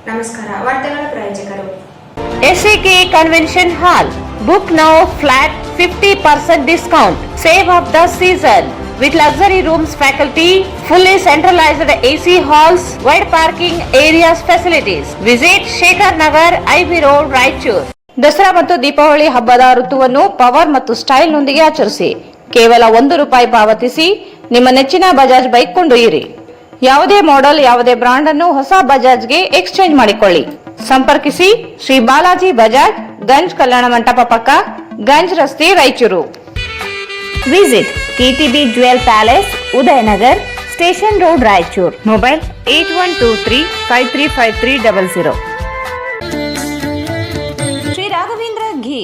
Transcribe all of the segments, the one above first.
ನಮಸ್ಕಾರ. ವಾರ್ತೆಗಳ ಪ್ರಾಯೋಜಕರು SAK Convention Hall. Book now flat 50% discount. Save of the season with luxury rooms, faculty, fully centralized AC halls, wide parking areas, facilities. Visit Shekhar Nagar, IB Road, Raichur. Dasara ಮತ್ತು ದೀಪಾವಳಿ ಹಬ್ಬದ ಋತುವನ್ನು power ಮತ್ತು style ನೊಂದಿಗೆ ಆಚರಿಸಿ. ಕೇವಲ ₹1 ಪಾವತಿಸಿ ನಿಮ್ಮ ನೆಚ್ಚಿನ Bajaj bike ಕೊಂಡೊಯ್ಯಿರಿ. ಯಾವುದೇ ಮಾಡೆಲ್, ಯಾವುದೇ ಬ್ರಾಂಡ್ ಅನ್ನು ಹೊಸ ಬಜಾಜ್ಗೆ ಎಕ್ಸ್ಚೇಂಜ್ ಮಾಡಿಕೊಳ್ಳಿ. ಸಂಪರ್ಕಿಸಿ ಶ್ರೀ ಬಾಲಾಜಿ ಬಜಾಜ್, ಗಂಜ್ ಕಲ್ಯಾಣ ಮಂಟಪ ಪಕ್ಕ, ಗಂಜ್ ರಸ್ತೆ, Raichur. Visit KTB Jewel Palace, Udayanagar, station road, Raichur. Mobile 8123535300. Shri Raghavendra ghee,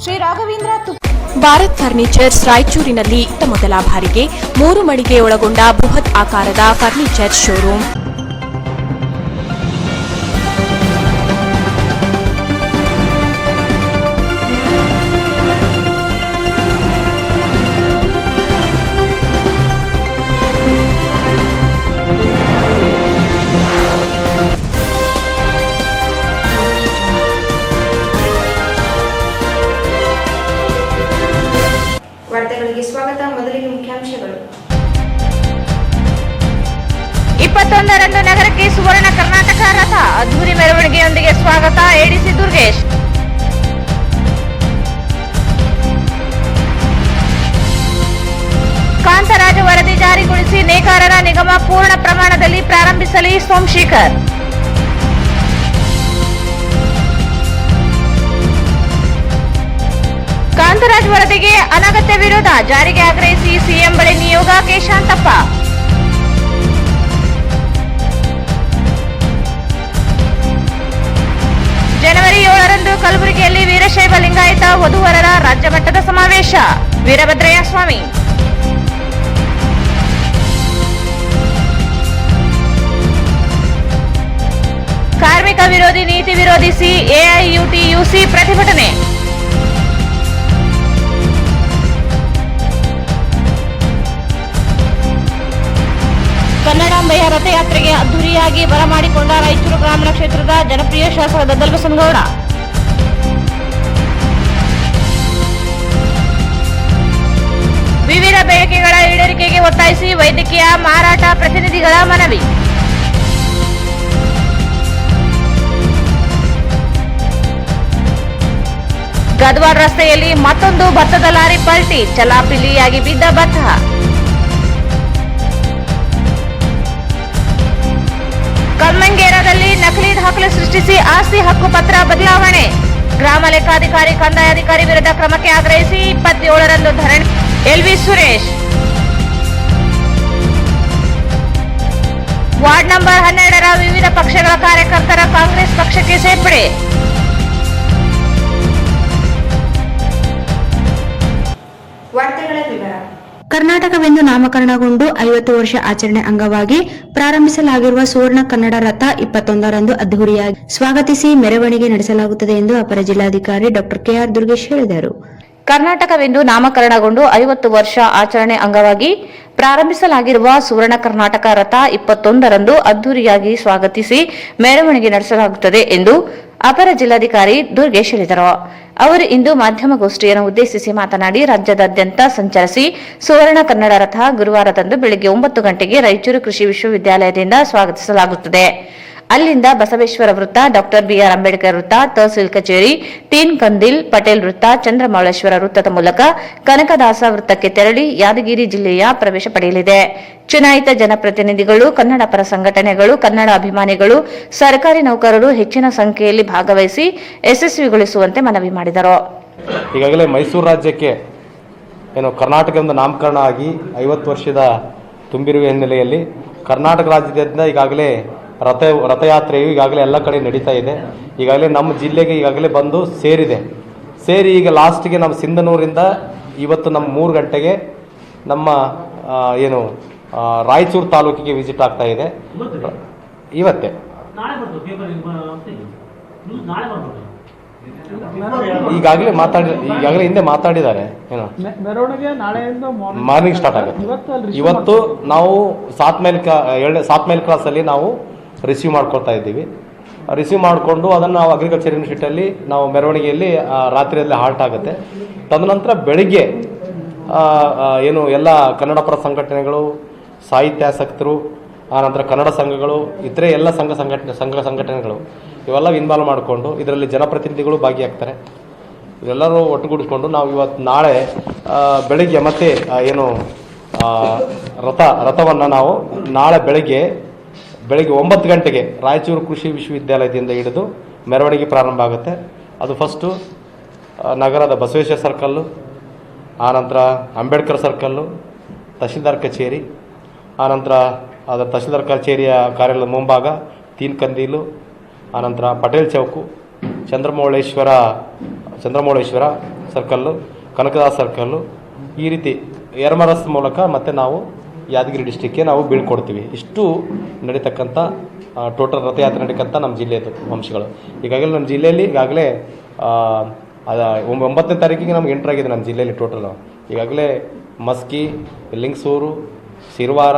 Shri Raghavendra Bharat furnitures ರಾಯಚೂರಿನಲ್ಲಿ ಮೊದಲ ಬಾರಿಗೆ 3 ಮಳಿಗೆ ಒಳಗೊಂಡ ಬೃಹತ್ ಆಕಾರದ ಫರ್ನಿಚರ್ ಶೋರೂಮ್. ವಾರ್ತೆಗಳಿಗೆ ಸ್ವಾಗತ. ಮೊದಲಿಗೆ ಮುಖ್ಯಾಂಶಗಳು. 21ರಂದು ನಗರಕ್ಕೆ ಸುವರ್ಣ ಕರ್ನಾಟಕ ರಥ, ಅದ್ದೂರಿ ಮೆರವಣಿಗೆಯೊಂದಿಗೆ ಸ್ವಾಗತ, ಎಡಿಸಿ ದುರ್ಗೇಶ್. ಕಾಂತರಾಜ ವರದಿ ಜಾರಿಗೊಳಿಸಿ ನೇಕಾರರ ನಿಗಮ ಪೂರ್ಣ ಪ್ರಮಾಣದಲ್ಲಿ ಪ್ರಾರಂಭಿಸಲಿ, ಸೋಮಶೇಖರ್. ಕಾಂತರಾಜ್ ವರದಿಗೆ ಅನಗತ್ಯ ವಿರೋಧ, ಜಾರಿಗೆ ಆಗ್ರಹಿಸಿ ಸಿಎಂ ಬಳಿ ನಿಯೋಗ, ಕೇಶಾಂತಪ್ಪ. ಜನವರಿ 7ರಂದು ಕಲಬುರಗಿಯಲ್ಲಿ ವೀರಶೈವ ಲಿಂಗಾಯತ ವಧುವರರ ರಾಜ್ಯ ಮಟ್ಟದ ಸಮಾವೇಶ, ವೀರಭದ್ರಯ್ಯ ಸ್ವಾಮಿ. ಕಾರ್ಮಿಕ ವಿರೋಧಿ ನೀತಿ ವಿರೋಧಿಸಿ AIUTUC ಪ್ರತಿಭಟನೆ. ಕನ್ನಡಾಂಬೆಯ ರಥಯಾತ್ರೆಗೆ ಅದ್ದೂರಿಯಾಗಿ ಬರಮಾಡಿಕೊಂಡ ರಾಯಚೂರು ಗ್ರಾಮೀಣ ಕ್ಷೇತ್ರದ ಜನಪ್ರಿಯ ಶಾಸಕ ದದ್ದಲ್ ಬಸನಗೌಡ. ವಿವಿಧ ಬೇಡಿಕೆಗಳ ಈಡೇರಿಕೆಗೆ ಒತ್ತಾಯಿಸಿ ವೈದ್ಯಕೀಯ ಮಾರಾಟ ಪ್ರತಿನಿಧಿಗಳ ಮನವಿ. ಗದ್ವಾಡ ರಸ್ತೆಯಲ್ಲಿ ಮತ್ತೊಂದು ಭತ್ತದ ಲಾರಿ ಪಲ್ಟಿ, ಚಲಾಪಿಲಿಯಾಗಿ ಬಿದ್ದ ಭತ್ತ. ಕಲ್ಮಂಗೇರದಲ್ಲಿ ನಕಲಿ ದಾಖಲೆ ಸೃಷ್ಟಿಸಿ ಆಸ್ತಿ ಹಕ್ಕು ಪತ್ರ ಬದಲಾವಣೆ, ಗ್ರಾಮ ಲೆಕ್ಕಾಧಿಕಾರಿ ಕಂದಾಯಾಧಿಕಾರಿ ವಿರುದ್ಧ ಕ್ರಮಕ್ಕೆ ಆಗ್ರಹಿಸಿ 27ರಂದು ಧರಣಿ, LV ಸುರೇಶ್. ವಾರ್ಡ್ ನಂಬರ್ 12ರ ವಿವಿಧ ಪಕ್ಷಗಳ ಕಾರ್ಯಕರ್ತರ ಕಾಂಗ್ರೆಸ್ ಪಕ್ಷಕ್ಕೆ ಸೇರ್ಪಡೆ. ವಾರ್ತೆಗಳ ವಿವರ. ಕರ್ನಾಟಕವೆಂದು ನಾಮಕರಣಗೊಂಡು 50 ವರ್ಷ ಆಚರಣೆ ಅಂಗವಾಗಿ ಪ್ರಾರಂಭಿಸಲಾಗಿರುವ ಸುವರ್ಣ ಕನ್ನಡ ರಥ 21ರಂದು ಅದ್ದೂರಿಯಾಗಿ ಸ್ವಾಗತಿಸಿ ಮೆರವಣಿಗೆ ನಡೆಸಲಾಗುತ್ತದೆ ಎಂದು ಅಪರ ಜಿಲ್ಲಾಧಿಕಾರಿ ಡಾ KR ದುರ್ಗೇಶ್ ಹೇಳಿದರು. ಕರ್ನಾಟಕವೆಂದು ನಾಮಕರಣಗೊಂಡು 50 ವರ್ಷ ಆಚರಣೆ ಅಂಗವಾಗಿ ಪ್ರಾರಂಭಿಸಲಾಗಿರುವ ಸುವರ್ಣ ಕರ್ನಾಟಕ ರಥ 21ರಂದು ಅದ್ದೂರಿಯಾಗಿ ಸ್ವಾಗತಿಸಿ ಮೆರವಣಿಗೆ ನಡೆಸಲಾಗುತ್ತದೆ ಎಂದು ಅಪರ ಜಿಲ್ಲಾಧಿಕಾರಿ ದುರ್ಗೇಶ್ ಹೇಳಿದರು. ಅವರು ಇಂದು ಮಾಧ್ಯಮಗೋಷ್ಠಿಯನ್ನು ಉದ್ದೇಶಿಸಿ ಮಾತನಾಡಿ, ರಾಜ್ಯದಾದ್ಯಂತ ಸಂಚರಿಸಿ ಸುವರ್ಣ ಕನ್ನಡ ರಥ ಗುರುವಾರದಂದು ಬೆಳಗ್ಗೆ 9 ಗಂಟೆಗೆ ರಾಯಚೂರು ಕೃಷಿ ವಿಶ್ವವಿದ್ಯಾಲಯದಿಂದ ಸ್ವಾಗತಿಸಲಾಗುತ್ತದೆ. ಅಲ್ಲಿಂದ ಬಸವೇಶ್ವರ ವೃತ್ತ, ಡಾ BR ಅಂಬೇಡ್ಕರ್ ವೃತ್ತ, ತಹಸೀಲ್ ಕಚೇರಿ, ತೀನ್ ಕಂದಿಲ್, ಪಟೇಲ್ ವೃತ್ತ, ಚಂದ್ರಮೌಳೇಶ್ವರ ವೃತ್ತದ ಮೂಲಕ ಕನಕದಾಸ ವೃತ್ತಕ್ಕೆ ತೆರಳಿ ಯಾದಗಿರಿ ಜಿಲ್ಲೆಯ ಪ್ರವೇಶ ಪಡೆಯಲಿದೆ. ಚುನಾಯಿತ ಜನಪ್ರತಿನಿಧಿಗಳು, ಕನ್ನಡ ಪರ ಸಂಘಟನೆಗಳು, ಕನ್ನಡ ಅಭಿಮಾನಿಗಳು, ಸರ್ಕಾರಿ ನೌಕರರು ಹೆಚ್ಚಿನ ಸಂಖ್ಯೆಯಲ್ಲಿ ಭಾಗವಹಿಸಿ ಯಶಸ್ವಿಗೊಳಿಸುವಂತೆ ಮನವಿ ಮಾಡಿದರು. ಈಗಾಗಲೇ ಮೈಸೂರು ರಾಜ್ಯಕ್ಕೆ ಕರ್ನಾಟಕದಿಂದ ನಾಮಕರಣ ಆಗಿ 50 ವರ್ಷದ ತುಂಬಿರುವ ಹಿನ್ನೆಲೆಯಲ್ಲಿ ಕರ್ನಾಟಕ ರಾಜ್ಯದಿಂದ ಈಗಾಗಲೇ ರಥಯಾತ್ರೆಯು ಈಗಾಗಲೇ ಎಲ್ಲ ಕಡೆ ನಡೀತಾ ಇದೆ. ಈಗಾಗಲೇ ನಮ್ಮ ಜಿಲ್ಲೆಗೆ ಈಗಾಗಲೇ ಬಂದು ಸೇರಿ ಈಗ ಲಾಸ್ಟ್ಗೆ ನಮ್ಮ ಸಿಂಧನೂರಿಂದ ಇವತ್ತು ನಮ್ಮ 3 ಗಂಟೆಗೆ ನಮ್ಮ ರಾಯಚೂರು ತಾಲೂಕಿಗೆ ವಿಸಿಟ್ ಆಗ್ತಾ ಇದೆ. ಇವತ್ತೇ ಈಗಾಗಲೇ ಹಿಂದೆ ಮಾತಾಡಿದ್ದಾರೆ. ಏನು ಮೆರವಣಿಗೆ ನಾಳೆಯಿಂದ ಮಾರ್ನಿಂಗ್ ಸ್ಟಾರ್ಟ್ ಆಗುತ್ತೆ. ಇವತ್ತು ನಾವು 7 ಮೈಲ್ ಕ್ರಾಸಲ್ಲಿ ನಾವು ರಿಸೀವ್ ಮಾಡ್ಕೊಳ್ತಾ ಇದ್ದೀವಿ. ರಿಸೀವ್ ಮಾಡಿಕೊಂಡು ಅದನ್ನು ನಾವು ಅಗ್ರಿಕಲ್ಚರ್ ಯೂನಿವರ್ಸಿಟಿಯಲ್ಲಿ ನಾವು ಮೆರವಣಿಗೆಯಲ್ಲಿ ರಾತ್ರಿಯಲ್ಲಿ ಹಾಲ್ಟ್ ಆಗುತ್ತೆ. ತದನಂತರ ಬೆಳಿಗ್ಗೆ ಏನು ಎಲ್ಲ ಕನ್ನಡ ಪರ ಸಂಘಟನೆಗಳು, ಸಾಹಿತ್ಯಾಸಕ್ತರು, ಆನಂತರ ಕನ್ನಡ ಸಂಘಗಳು, ಇತರೆ ಎಲ್ಲ ಸಂಘ ಸಂಘಟನೆಗಳು ಇವೆಲ್ಲ ಇನ್ವಾಲ್ವ್ ಮಾಡಿಕೊಂಡು ಇದರಲ್ಲಿ ಜನಪ್ರತಿನಿಧಿಗಳು ಭಾಗಿಯಾಗ್ತಾರೆ. ಇವೆಲ್ಲರೂ ಒಟ್ಟುಗೂಡಿಸ್ಕೊಂಡು ನಾವು ನಾಳೆ ಬೆಳಿಗ್ಗೆ ಮತ್ತೆ ಏನು ರಥವನ್ನು ನಾವು ನಾಳೆ ಬೆಳಿಗ್ಗೆ 9 ಗಂಟೆಗೆ ರಾಯಚೂರು ಕೃಷಿ ವಿಶ್ವವಿದ್ಯಾಲಯದಿಂದ ಹಿಡಿದು ಮೆರವಣಿಗೆ ಪ್ರಾರಂಭ ಆಗುತ್ತೆ. ಅದು ಫಸ್ಟು ನಗರದ ಬಸವೇಶ್ವರ ಸರ್ಕಲ್ಲು, ಆನಂತರ ಅಂಬೇಡ್ಕರ್ ಸರ್ಕಲ್ಲು, ತಹಶೀಲ್ದಾರ್ ಕಚೇರಿ, ಆನಂತರ ಅದರ ತಹಶೀಲ್ದಾರ್ ಕಚೇರಿಯ ಕಾರ್ಯಾಲಯದ ಮುಂಭಾಗ ತೀನ್ಕಂದೀಲು, ಆನಂತರ ಪಟೇಲ್ ಚೌಕು, ಚಂದ್ರಮೌಳೇಶ್ವರ ಸರ್ಕಲ್ಲು, ಕನಕದಾಸ್ ಸರ್ಕಲ್ಲು, ಈ ರೀತಿ ಯರಮರಸ್ ಮೂಲಕ ಮತ್ತೆ ನಾವು ಯಾದಗಿರಿ ಡಿಸ್ಟಿಕ್ಗೆ ನಾವು ಬೀಳ್ಕೊಡ್ತೀವಿ. ಇಷ್ಟು ನಡೀತಕ್ಕಂಥ ಟೋಟಲ್ ರಥಯಾತ್ರೆ ನಡೀತಕ್ಕಂಥ ನಮ್ಮ ಜಿಲ್ಲೆಯದು ಅಂಶಗಳು. ಈಗಾಗಲೇ ನಮ್ಮ ಜಿಲ್ಲೆಯಲ್ಲಿ 9ನೇ ತಾರೀಕಿಗೆ ನಮ್ಗೆ ಎಂಟ್ರ್ ಆಗಿದೆ ನಮ್ಮ ಜಿಲ್ಲೆಯಲ್ಲಿ ಟೋಟಲ್. ಈಗಾಗಲೇ ಮಸ್ಕಿ, ಲಿಂಗಸೂರು, ಸಿರ್ವಾರ,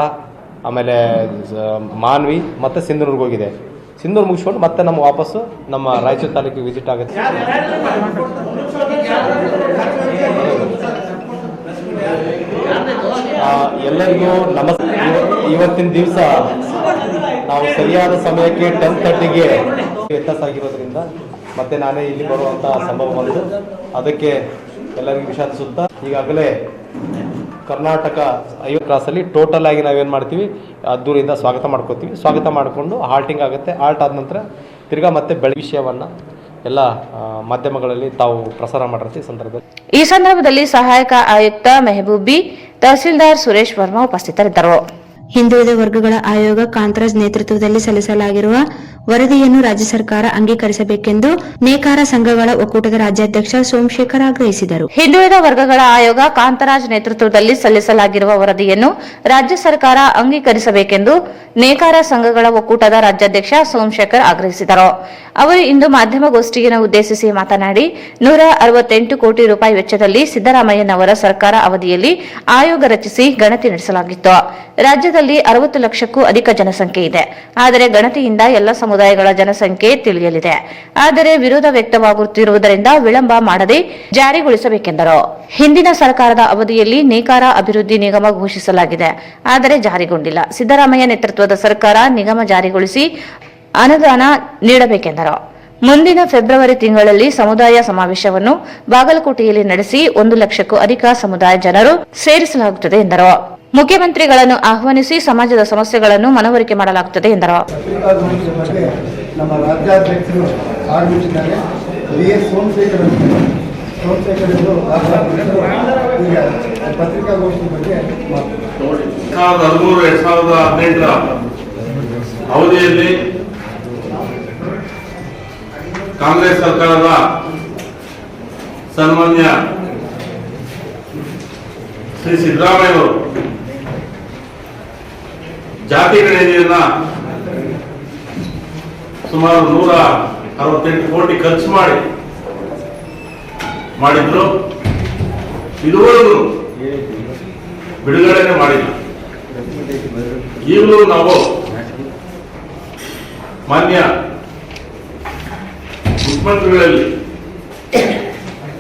ಆಮೇಲೆ ಮಾನ್ವಿ ಮತ್ತು ಸಿಂಧನೂರ್ಗೆ ಹೋಗಿದೆ. ಸಿಂಧೂರು ಮುಗಿಸ್ಕೊಂಡು ಮತ್ತೆ ನಮ್ಮ ವಾಪಸ್ಸು ನಮ್ಮ ರಾಯಚೂರು ತಾಲೂಕಿಗೆ ವಿಸಿಟ್ ಆಗುತ್ತೆ. ಎಲ್ಲರಿಗೂ ನಮಸ್ಕಾರ. ಇವತ್ತಿನ ದಿವಸ ನಾವು ಸರಿಯಾದ ಸಮಯಕ್ಕೆ 10:30ಗೆ ವ್ಯತ್ಯಾಸ ಆಗಿರೋದ್ರಿಂದ ಮತ್ತೆ ನಾನೇ ಇಲ್ಲಿ ಬರುವಂಥ ಸಂಭವ ಬಂತು. ಅದಕ್ಕೆ ಎಲ್ಲರಿಗೂ ವಿಷಾದಿಸುತ್ತಾ ಈಗಾಗಲೇ ಕರ್ನಾಟಕ 50 ಕ್ರಾಸಲ್ಲಿ ಟೋಟಲ್ ಆಗಿ ನಾವೇನು ಮಾಡ್ತೀವಿ, ಅದ್ದೂರಿಯಿಂದ ಸ್ವಾಗತ ಮಾಡ್ಕೋತೀವಿ. ಸ್ವಾಗತ ಮಾಡಿಕೊಂಡು ಹಾಲ್ಟಿಂಗ್ ಆಗುತ್ತೆ. ಹಾಲ್ಟ್ ಆದ ನಂತರ ತಿರ್ಗಾ ಮತ್ತೆ ವಿಷಯವನ್ನು ಎಲ್ಲ ಮಾಧ್ಯಮಗಳಲ್ಲಿ ತಾವು ಪ್ರಸಾರ ಮಾಡಿರ್ತೀವಿ. ಈ ಸಂದರ್ಭದಲ್ಲಿ ಸಹಾಯಕ ಆಯುಕ್ತ ಮೆಹಬೂಬಿ, ತಹಸೀಲ್ದಾರ್ ಸುರೇಶ್ ವರ್ಮಾ ಉಪಸ್ಥಿತರಿದ್ದರು. ಹಿಂದುಳಿದ ವರ್ಗಗಳ ಆಯೋಗ ಕಾಂತರಾಜ್ ನೇತೃತ್ವದಲ್ಲಿ ಸಲ್ಲಿಸಲಾಗಿರುವ ವರದಿಯನ್ನು ರಾಜ್ಯ ಸರ್ಕಾರ ಅಂಗೀಕರಿಸಬೇಕೆಂದು ನೇಕಾರ ಸಂಘಗಳ ಒಕ್ಕೂಟದ ರಾಜ್ಯಾಧ್ಯಕ್ಷ ಸೋಮಶೇಖರ್ ಆಗ್ರಹಿಸಿದರು. ಹಿಂದುಳಿದ ವರ್ಗಗಳ ಆಯೋಗ ಕಾಂತರಾಜ್ ನೇತೃತ್ವದಲ್ಲಿ ಸಲ್ಲಿಸಲಾಗಿರುವ ವರದಿಯನ್ನು ರಾಜ್ಯ ಸರ್ಕಾರ ಅಂಗೀಕರಿಸಬೇಕೆಂದು ನೇಕಾರ ಸಂಘಗಳ ಒಕ್ಕೂಟದ ರಾಜ್ಯಾಧ್ಯಕ್ಷ ಸೋಮಶೇಖರ್ ಆಗ್ರಹಿಸಿದರು. ಅವರು ಇಂದು ಮಾಧ್ಯಮಗೋಷ್ಠಿಯನ್ನು ಉದ್ದೇಶಿಸಿ ಮಾತನಾಡಿ 168 ಕೋಟಿ ರೂಪಾಯಿ ವೆಚ್ಚದಲ್ಲಿ ಸಿದ್ದರಾಮಯ್ಯನವರ ಸರ್ಕಾರ ಅವಧಿಯಲ್ಲಿ ಆಯೋಗ ರಚಿಸಿ ಗಣತಿ ನಡೆಸಲಾಗಿತ್ತು. ರಾಜ್ಯದಲ್ಲಿ 60 ಲಕ್ಷಕ್ಕೂ ಅಧಿಕ ಜನಸಂಖ್ಯೆ ಇದೆ. ಆದರೆ ಗಣತಿಯಿಂದ ಎಲ್ಲ ಸಮುದಾಯಗಳ ಜನಸಂಖ್ಯೆ ತಿಳಿಯಲಿದೆ. ಆದರೆ ವಿರೋಧ ವ್ಯಕ್ತವಾಗುತ್ತಿರುವುದರಿಂದ ವಿಳಂಬ ಮಾಡದೆ ಜಾರಿಗೊಳಿಸಬೇಕೆಂದರು. ಹಿಂದಿನ ಸರ್ಕಾರದ ಅವಧಿಯಲ್ಲಿ ನೇಕಾರ ಅಭಿವೃದ್ಧಿ ನಿಗಮ ಘೋಷಿಸಲಾಗಿದೆ, ಆದರೆ ಜಾರಿಗೊಂಡಿಲ್ಲ. ಸಿದ್ದರಾಮಯ್ಯ ನೇತೃತ್ವದ ಸರ್ಕಾರ ನಿಗಮ ಜಾರಿಗೊಳಿಸಿ ಅನುದಾನ ನೀಡಬೇಕೆಂದರು. ಮುಂದಿನ ಫೆಬ್ರವರಿ ತಿಂಗಳಲ್ಲಿ ಸಮುದಾಯ ಸಮಾವೇಶವನ್ನು ಬಾಗಲಕೋಟೆಯಲ್ಲಿ ನಡೆಸಿ 1 ಲಕ್ಷಕ್ಕೂ ಅಧಿಕ ಸಮುದಾಯ ಜನರು ಸೇರಿಸಲಾಗುತ್ತದೆ ಎಂದರು. ಮುಖ್ಯಮಂತ್ರಿಗಳನ್ನು ಆಹ್ವಾನಿಸಿ ಸಮಾಜದ ಸಮಸ್ಯೆಗಳನ್ನು ಮನವರಿಕೆ ಮಾಡಲಾಗುತ್ತದೆ ಎಂದರು. ನಮ್ಮ ರಾಜ್ಯಾಧ್ಯಕ್ಷರು ಆಗಮಿಸಿದ್ದಾರೆ. ಸೋಮಶೇಖರ್ ಪತ್ರಿಕಾಗೋಷ್ಠಿ ಬಗ್ಗೆ 2013-2018 ಅವಧಿಯಲ್ಲಿ ಕಾಂಗ್ರೆಸ್ ಸರ್ಕಾರದ ಸನ್ಮಾನ್ಯ ಶ್ರೀ ಸಿದ್ದರಾಮಯ್ಯವರು ಜಾತಿ ಗಣತಿಯನ್ನ ಸುಮಾರು 168 ಕೋಟಿ ಖರ್ಚು ಮಾಡಿದ್ರು. ಇದುವರೆಗೂ ಬಿಡುಗಡೆನೆ ಮಾಡಿಲ್ಲ. ಈಗಲೂ ನಾವು ಮಾನ್ಯ ಮುಖ್ಯಮಂತ್ರಿಗಳಲ್ಲಿ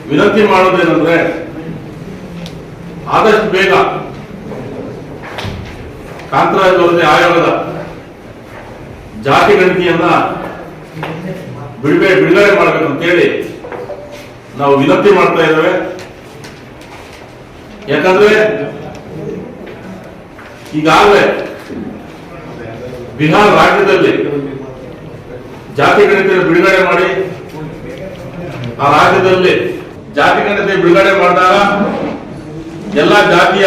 ವಿನಂತಿ ಮಾಡೋದೇನೆಂದ್ರೆ, ಆದಷ್ಟು ಬೇಗ ಕಾಂತರಾಜ್ ವರದಿ ಆಯೋಗದ ಜಾತಿ ಗಣತಿಯನ್ನ ಬಿಡುಗಡೆ ಮಾಡಬೇಕು ಅಂತೇಳಿ ನಾವು ವಿನಂತಿ ಮಾಡ್ತಾ ಇದ್ದೇವೆ. ಯಾಕಂದ್ರೆ ಈಗಾಗಲೇ ಬಿಹಾರ ರಾಜ್ಯದಲ್ಲಿ ಜಾತಿ ಗಣತಿಯನ್ನು ಬಿಡುಗಡೆ ಮಾಡಿ ಆ ರಾಜ್ಯದಲ್ಲಿ ಜಾತಿ ಗಣತಿ ಬಿಡುಗಡೆ ಮಾಡಿದಾಗ ಎಲ್ಲ ಜಾತಿಯ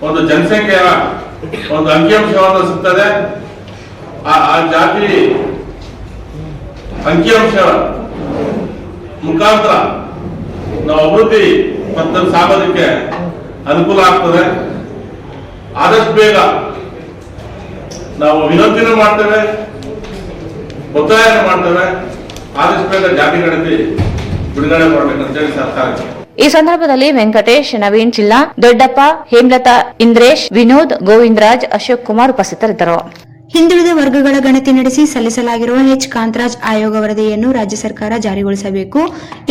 ಒಂದು ಜನಸಂಖ್ಯೆಯ ಒಂದು ಅಂಕಿಅಂಶವನ್ನು ಸಿಗ್ತದೆ. ಆ ಜಾತಿ ಅಂಕಿಅಂಶ ಮುಖಾಂತರ ನಾವು ಅಭಿವೃದ್ಧಿ ಪಥದಲ್ಲಿ ಸಾಗೋದಕ್ಕೆ ಅನುಕೂಲ ಆಗ್ತದೆ. ಆದಷ್ಟು ಬೇಗ ನಾವು ವಿನಂತಿನೂ ಮಾಡ್ತೇವೆ, ಒತ್ತಾಯ ಮಾಡ್ತೇವೆ. ಆದಷ್ಟು ಬೇಗ ಜಾತಿ ಗಣತಿ ಬಿಡುಗಡೆ ಮಾಡಬೇಕಂತೇಳಿ ಸರ್ಕಾರಕ್ಕೆ. ಈ ಸಂದರ್ಭದಲ್ಲಿ ವೆಂಕಟೇಶ್, ನವೀನ್ ಚಿಲ್ಲಾ, ದೊಡ್ಡಪ್ಪ, ಹೇಮಲತಾ, ಇಂದ್ರೇಶ್, ವಿನೋದ್, ಗೋವಿಂದರಾಜ್, ಅಶೋಕ್ ಕುಮಾರ್ ಉಪಸ್ಥಿತರಿದ್ದರು. ಹಿಂದುಳಿದ ವರ್ಗಗಳ ಗಣತಿ ನಡೆಸಿ ಸಲ್ಲಿಸಲಾಗಿರುವ ಕಾಂತರಾಜ್ ಆಯೋಗ ವರದಿಯನ್ನು ರಾಜ್ಯ ಸರ್ಕಾರ ಜಾರಿಗೊಳಿಸಬೇಕು.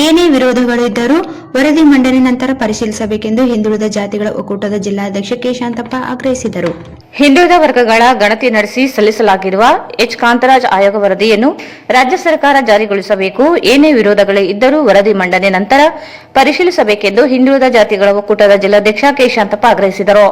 ಏನೇ ವಿರೋಧಗಳಿದ್ದರೂ ವರದಿ ಮಂಡನೆ ನಂತರ ಪರಿಶೀಲಿಸಬೇಕೆಂದು ಹಿಂದುಳಿದ ಜಾತಿಗಳ ಒಕ್ಕೂಟದ ಜಿಲ್ಲಾಧ್ಯಕ್ಷ ಕೆ ಶಾಂತಪ್ಪ ಆಗ್ರಹಿಸಿದರು. ಹಿಂದುಳಿದ ವರ್ಗಗಳ ಗಣತಿ ನಡೆಸಿ ಸಲ್ಲಿಸಲಾಗಿರುವ ಕಾಂತರಾಜ್ ಆಯೋಗ ವರದಿಯನ್ನು ರಾಜ್ಯ ಸರ್ಕಾರ ಜಾರಿಗೊಳಿಸಬೇಕು. ಏನೇ ವಿರೋಧಗಳೇ ಇದ್ದರೂ ವರದಿ ಮಂಡನೆ ನಂತರ ಪರಿಶೀಲಿಸಬೇಕೆಂದು ಹಿಂದುಳಿದ ಜಾತಿಗಳ ಒಕ್ಕೂಟದ ಜಿಲ್ಲಾಧ್ಯಕ್ಷ ಕೆ ಶಾಂತಪ್ಪ ಆಗ್ರಹಿಸಿದರು.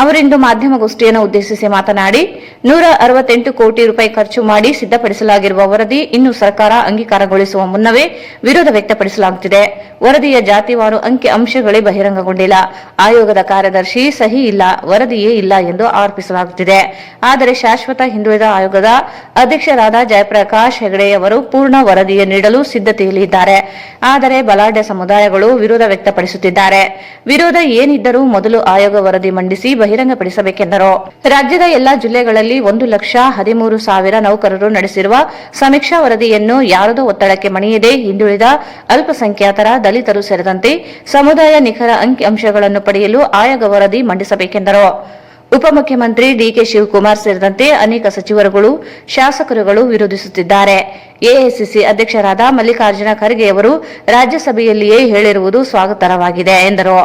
ಅವರಿಂದು ಮಾಧ್ಯಮಗೋಷ್ಠಿಯನ್ನು ಉದ್ದೇಶಿಸಿ ಮಾತನಾಡಿ 168 ಕೋಟಿ ರೂಪಾಯಿ ಖರ್ಚು ಮಾಡಿ ಸಿದ್ದಪಡಿಸಲಾಗಿರುವ ವರದಿ ಇನ್ನು ಸರ್ಕಾರ ಅಂಗೀಕಾರಗೊಳಿಸುವ ಮುನ್ನವೇ ವಿರೋಧ ವ್ಯಕ್ತಪಡಿಸಲಾಗುತ್ತಿದೆ. ವರದಿಯ ಜಾತಿವಾರು ಅಂಕಿ ಅಂಶಗಳೇ ಬಹಿರಂಗಗೊಂಡಿಲ್ಲ. ಆಯೋಗದ ಕಾರ್ಯದರ್ಶಿ ಸಹಿ ಇಲ್ಲ, ವರದಿಯೇ ಇಲ್ಲ ಎಂದು ಆರೋಪಿಸಲಾಗುತ್ತಿದೆ. ಆದರೆ ಶಾಶ್ವತ ಹಿಂದುಳಿದ ಆಯೋಗದ ಅಧ್ಯಕ್ಷರಾದ ಜಯಪ್ರಕಾಶ್ ಹೆಗಡೆಯವರು ಪೂರ್ಣ ವರದಿಯ ನೀಡಲು ಸಿದ್ಧತೆಯಲ್ಲಿದ್ದಾರೆ. ಆದರೆ ಬಲಾಢ್ಯ ಸಮುದಾಯಗಳು ವಿರೋಧ ವ್ಯಕ್ತಪಡಿಸುತ್ತಿದ್ದಾರೆ. ವಿರೋಧ ಏನಿದ್ದರೂ ಮೊದಲು ಆಯೋಗ ವರದಿ ಮಂಡಿಸಿ ಬಹಿರಂಗಪಡಿಸಬೇಕೆಂದರು. ರಾಜ್ಯದ ಎಲ್ಲಾ ಜಿಲ್ಲೆಗಳಲ್ಲಿ 1,13,000 ನೌಕರರು ನಡೆಸಿರುವ ಸಮೀಕ್ಷಾ ವರದಿಯನ್ನು ಯಾರದೋ ಒತ್ತಡಕ್ಕೆ ಮಣಿಯದೆ ಹಿಂದುಳಿದ ಅಲ್ಪಸಂಖ್ಯಾತರ, ದಲಿತರು ಸೇರಿದಂತೆ ಸಮುದಾಯ ನಿಖರ ಅಂಕಿ ಅಂಶಗಳನ್ನು ಪಡೆಯಲು ಆಯೋಗ ವರದಿ ಮಂಡಿಸಬೇಕೆಂದರು. ಉಪಮುಖ್ಯಮಂತ್ರಿ ಡಿಕೆ ಶಿವಕುಮಾರ್ ಸೇರಿದಂತೆ ಅನೇಕ ಸಚಿವರುಗಳು, ಶಾಸಕರುಗಳು ವಿರೋಧಿಸುತ್ತಿದ್ದಾರೆ. ಎಐಸಿಸಿ ಅಧ್ಯಕ್ಷರಾದ ಮಲ್ಲಿಕಾರ್ಜುನ ಖರ್ಗೆ ಅವರು ರಾಜ್ಯಸಭೆಯಲ್ಲಿಯೇ ಹೇಳಿರುವುದು ಸ್ವಾಗತಾರ್ಹವಾಗಿದೆ ಎಂದರು.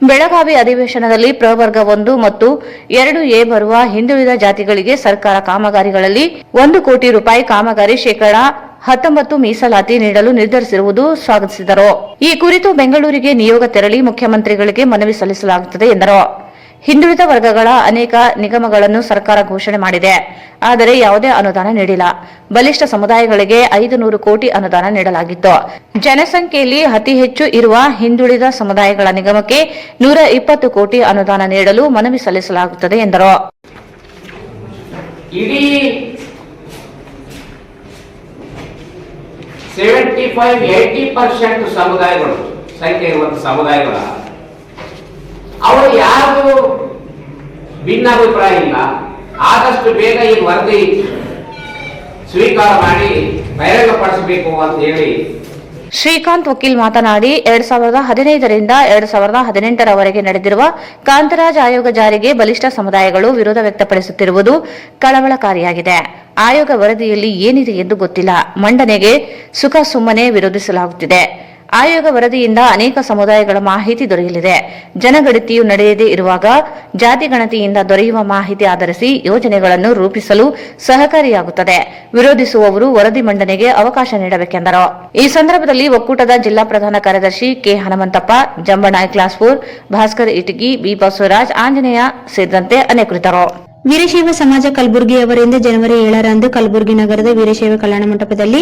ಬೆಳಗಾವಿ ಅಧಿವೇಶನದಲ್ಲಿ ಪ್ರವರ್ಗ 1 ಮತ್ತು 2A ಬರುವ ಹಿಂದುಳಿದ ಜಾತಿಗಳಿಗೆ ಸರ್ಕಾರ ಕಾಮಗಾರಿಗಳಲ್ಲಿ 1 ಕೋಟಿ ರೂಪಾಯಿ ಕಾಮಗಾರಿ ಶೇಕಡಾ 19 ಮೀಸಲಾತಿ ನೀಡಲು ನಿರ್ಧರಿಸಿರುವುದು ಸ್ವಾಗತಿಸಿದರು. ಈ ಕುರಿತು ಬೆಂಗಳೂರಿಗೆ ನಿಯೋಗ ತೆರಳಿ ಮುಖ್ಯಮಂತ್ರಿಗಳಿಗೆ ಮನವಿ ಸಲ್ಲಿಸಲಾಗುತ್ತದೆ ಎಂದರು. ಹಿಂದುಳಿದ ವರ್ಗಗಳ ಅನೇಕ ನಿಗಮಗಳನ್ನು ಸರ್ಕಾರ ಘೋಷಣೆ ಮಾಡಿದೆ. ಆದರೆ ಯಾವುದೇ ಅನುದಾನ ನೀಡಿಲ್ಲ. ಬಲಿಷ್ಠ ಸಮುದಾಯಗಳಿಗೆ 500 ಕೋಟಿ ಅನುದಾನ ನೀಡಲಾಗಿತ್ತು. ಜನಸಂಖ್ಯೆಯಲ್ಲಿ ಅತಿ ಹೆಚ್ಚು ಇರುವ ಹಿಂದುಳಿದ ಸಮುದಾಯಗಳ ನಿಗಮಕ್ಕೆ 120 ಕೋಟಿ ಅನುದಾನ ನೀಡಲು ಮನವಿ ಸಲ್ಲಿಸಲಾಗುತ್ತದೆ ಎಂದರು. ಇಡೀ 75-80% ಸಮುದಾಯಗಳು ಸಂಖ್ಯೆ ಇರುವಂತ ಸಮುದಾಯಗಳ ಅವರು ಯಾರು ಭಿನ್ನಾಭಿಪ್ರಾಯ ಇಲ್ಲ. ಆದಷ್ಟು ಬೇಗ ಈ ವರದಿ ಸ್ವೀಕಾರ ಮಾಡಿ ಬಹಿರಂಗಪಡಿಸಬೇಕು ಅಂತ ಹೇಳಿ ಶ್ರೀಕಾಂತ್ ವಕೀಲ್ ಮಾತನಾಡಿ 2015ರಿಂದ 2018ರವರೆಗೆ ನಡೆದಿರುವ ಕಾಂತರಾಜ್ ಆಯೋಗ ಜಾರಿಗೆ ಬಲಿಷ್ಠ ಸಮುದಾಯಗಳು ವಿರೋಧ ವ್ಯಕ್ತಪಡಿಸುತ್ತಿರುವುದು ಕಳವಳಕಾರಿಯಾಗಿದೆ. ಆಯೋಗ ವರದಿಯಲ್ಲಿ ಏನಿದೆ ಎಂದು ಗೊತ್ತಿಲ್ಲ. ಮಂಡನೆಗೆ ಸುಖ ಸುಮ್ಮನೆ ವಿರೋಧಿಸಲಾಗುತ್ತಿದೆ. ಆಯೋಗ ವರದಿಯಿಂದ ಅನೇಕ ಸಮುದಾಯಗಳ ಮಾಹಿತಿ ದೊರೆಯಲಿದೆ. ಜನಗಣತಿಯು ನಡೆಯದೇ ಇರುವಾಗ ಜಾತಿ ಗಣತಿಯಿಂದ ದೊರೆಯುವ ಮಾಹಿತಿ ಆಧರಿಸಿ ಯೋಜನೆಗಳನ್ನು ರೂಪಿಸಲು ಸಹಕಾರಿಯಾಗುತ್ತದೆ. ವಿರೋಧಿಸುವವರು ವರದಿ ಮಂಡನೆಗೆ ಅವಕಾಶ ನೀಡಬೇಕೆಂದರು. ಈ ಸಂದರ್ಭದಲ್ಲಿ ಒಕ್ಕೂಟದ ಜಿಲ್ಲಾ ಪ್ರಧಾನ ಕಾರ್ಯದರ್ಶಿ ಕೆ ಹನುಮಂತಪ್ಪ, ಜಂಬನಾಯ್ ಕ್ಲಾಸ್ಪುರ್, ಭಾಸ್ಕರ್ ಇಟಗಿ, ಬಿ ಬಸವರಾಜ್, ಆಂಜನೇಯ ಸೇರಿದಂತೆ ಅನೇಕರಿದ್ದರು. ವೀರಶೈವ ಸಮಾಜ ಕಲಬುರಗಿ ಅವರಿಂದ ಜನವರಿ 7ರಂದು ಕಲಬುರಗಿ ನಗರದ ವೀರಶೈವ ಕಲ್ಯಾಣ ಮಂಟಪದಲ್ಲಿ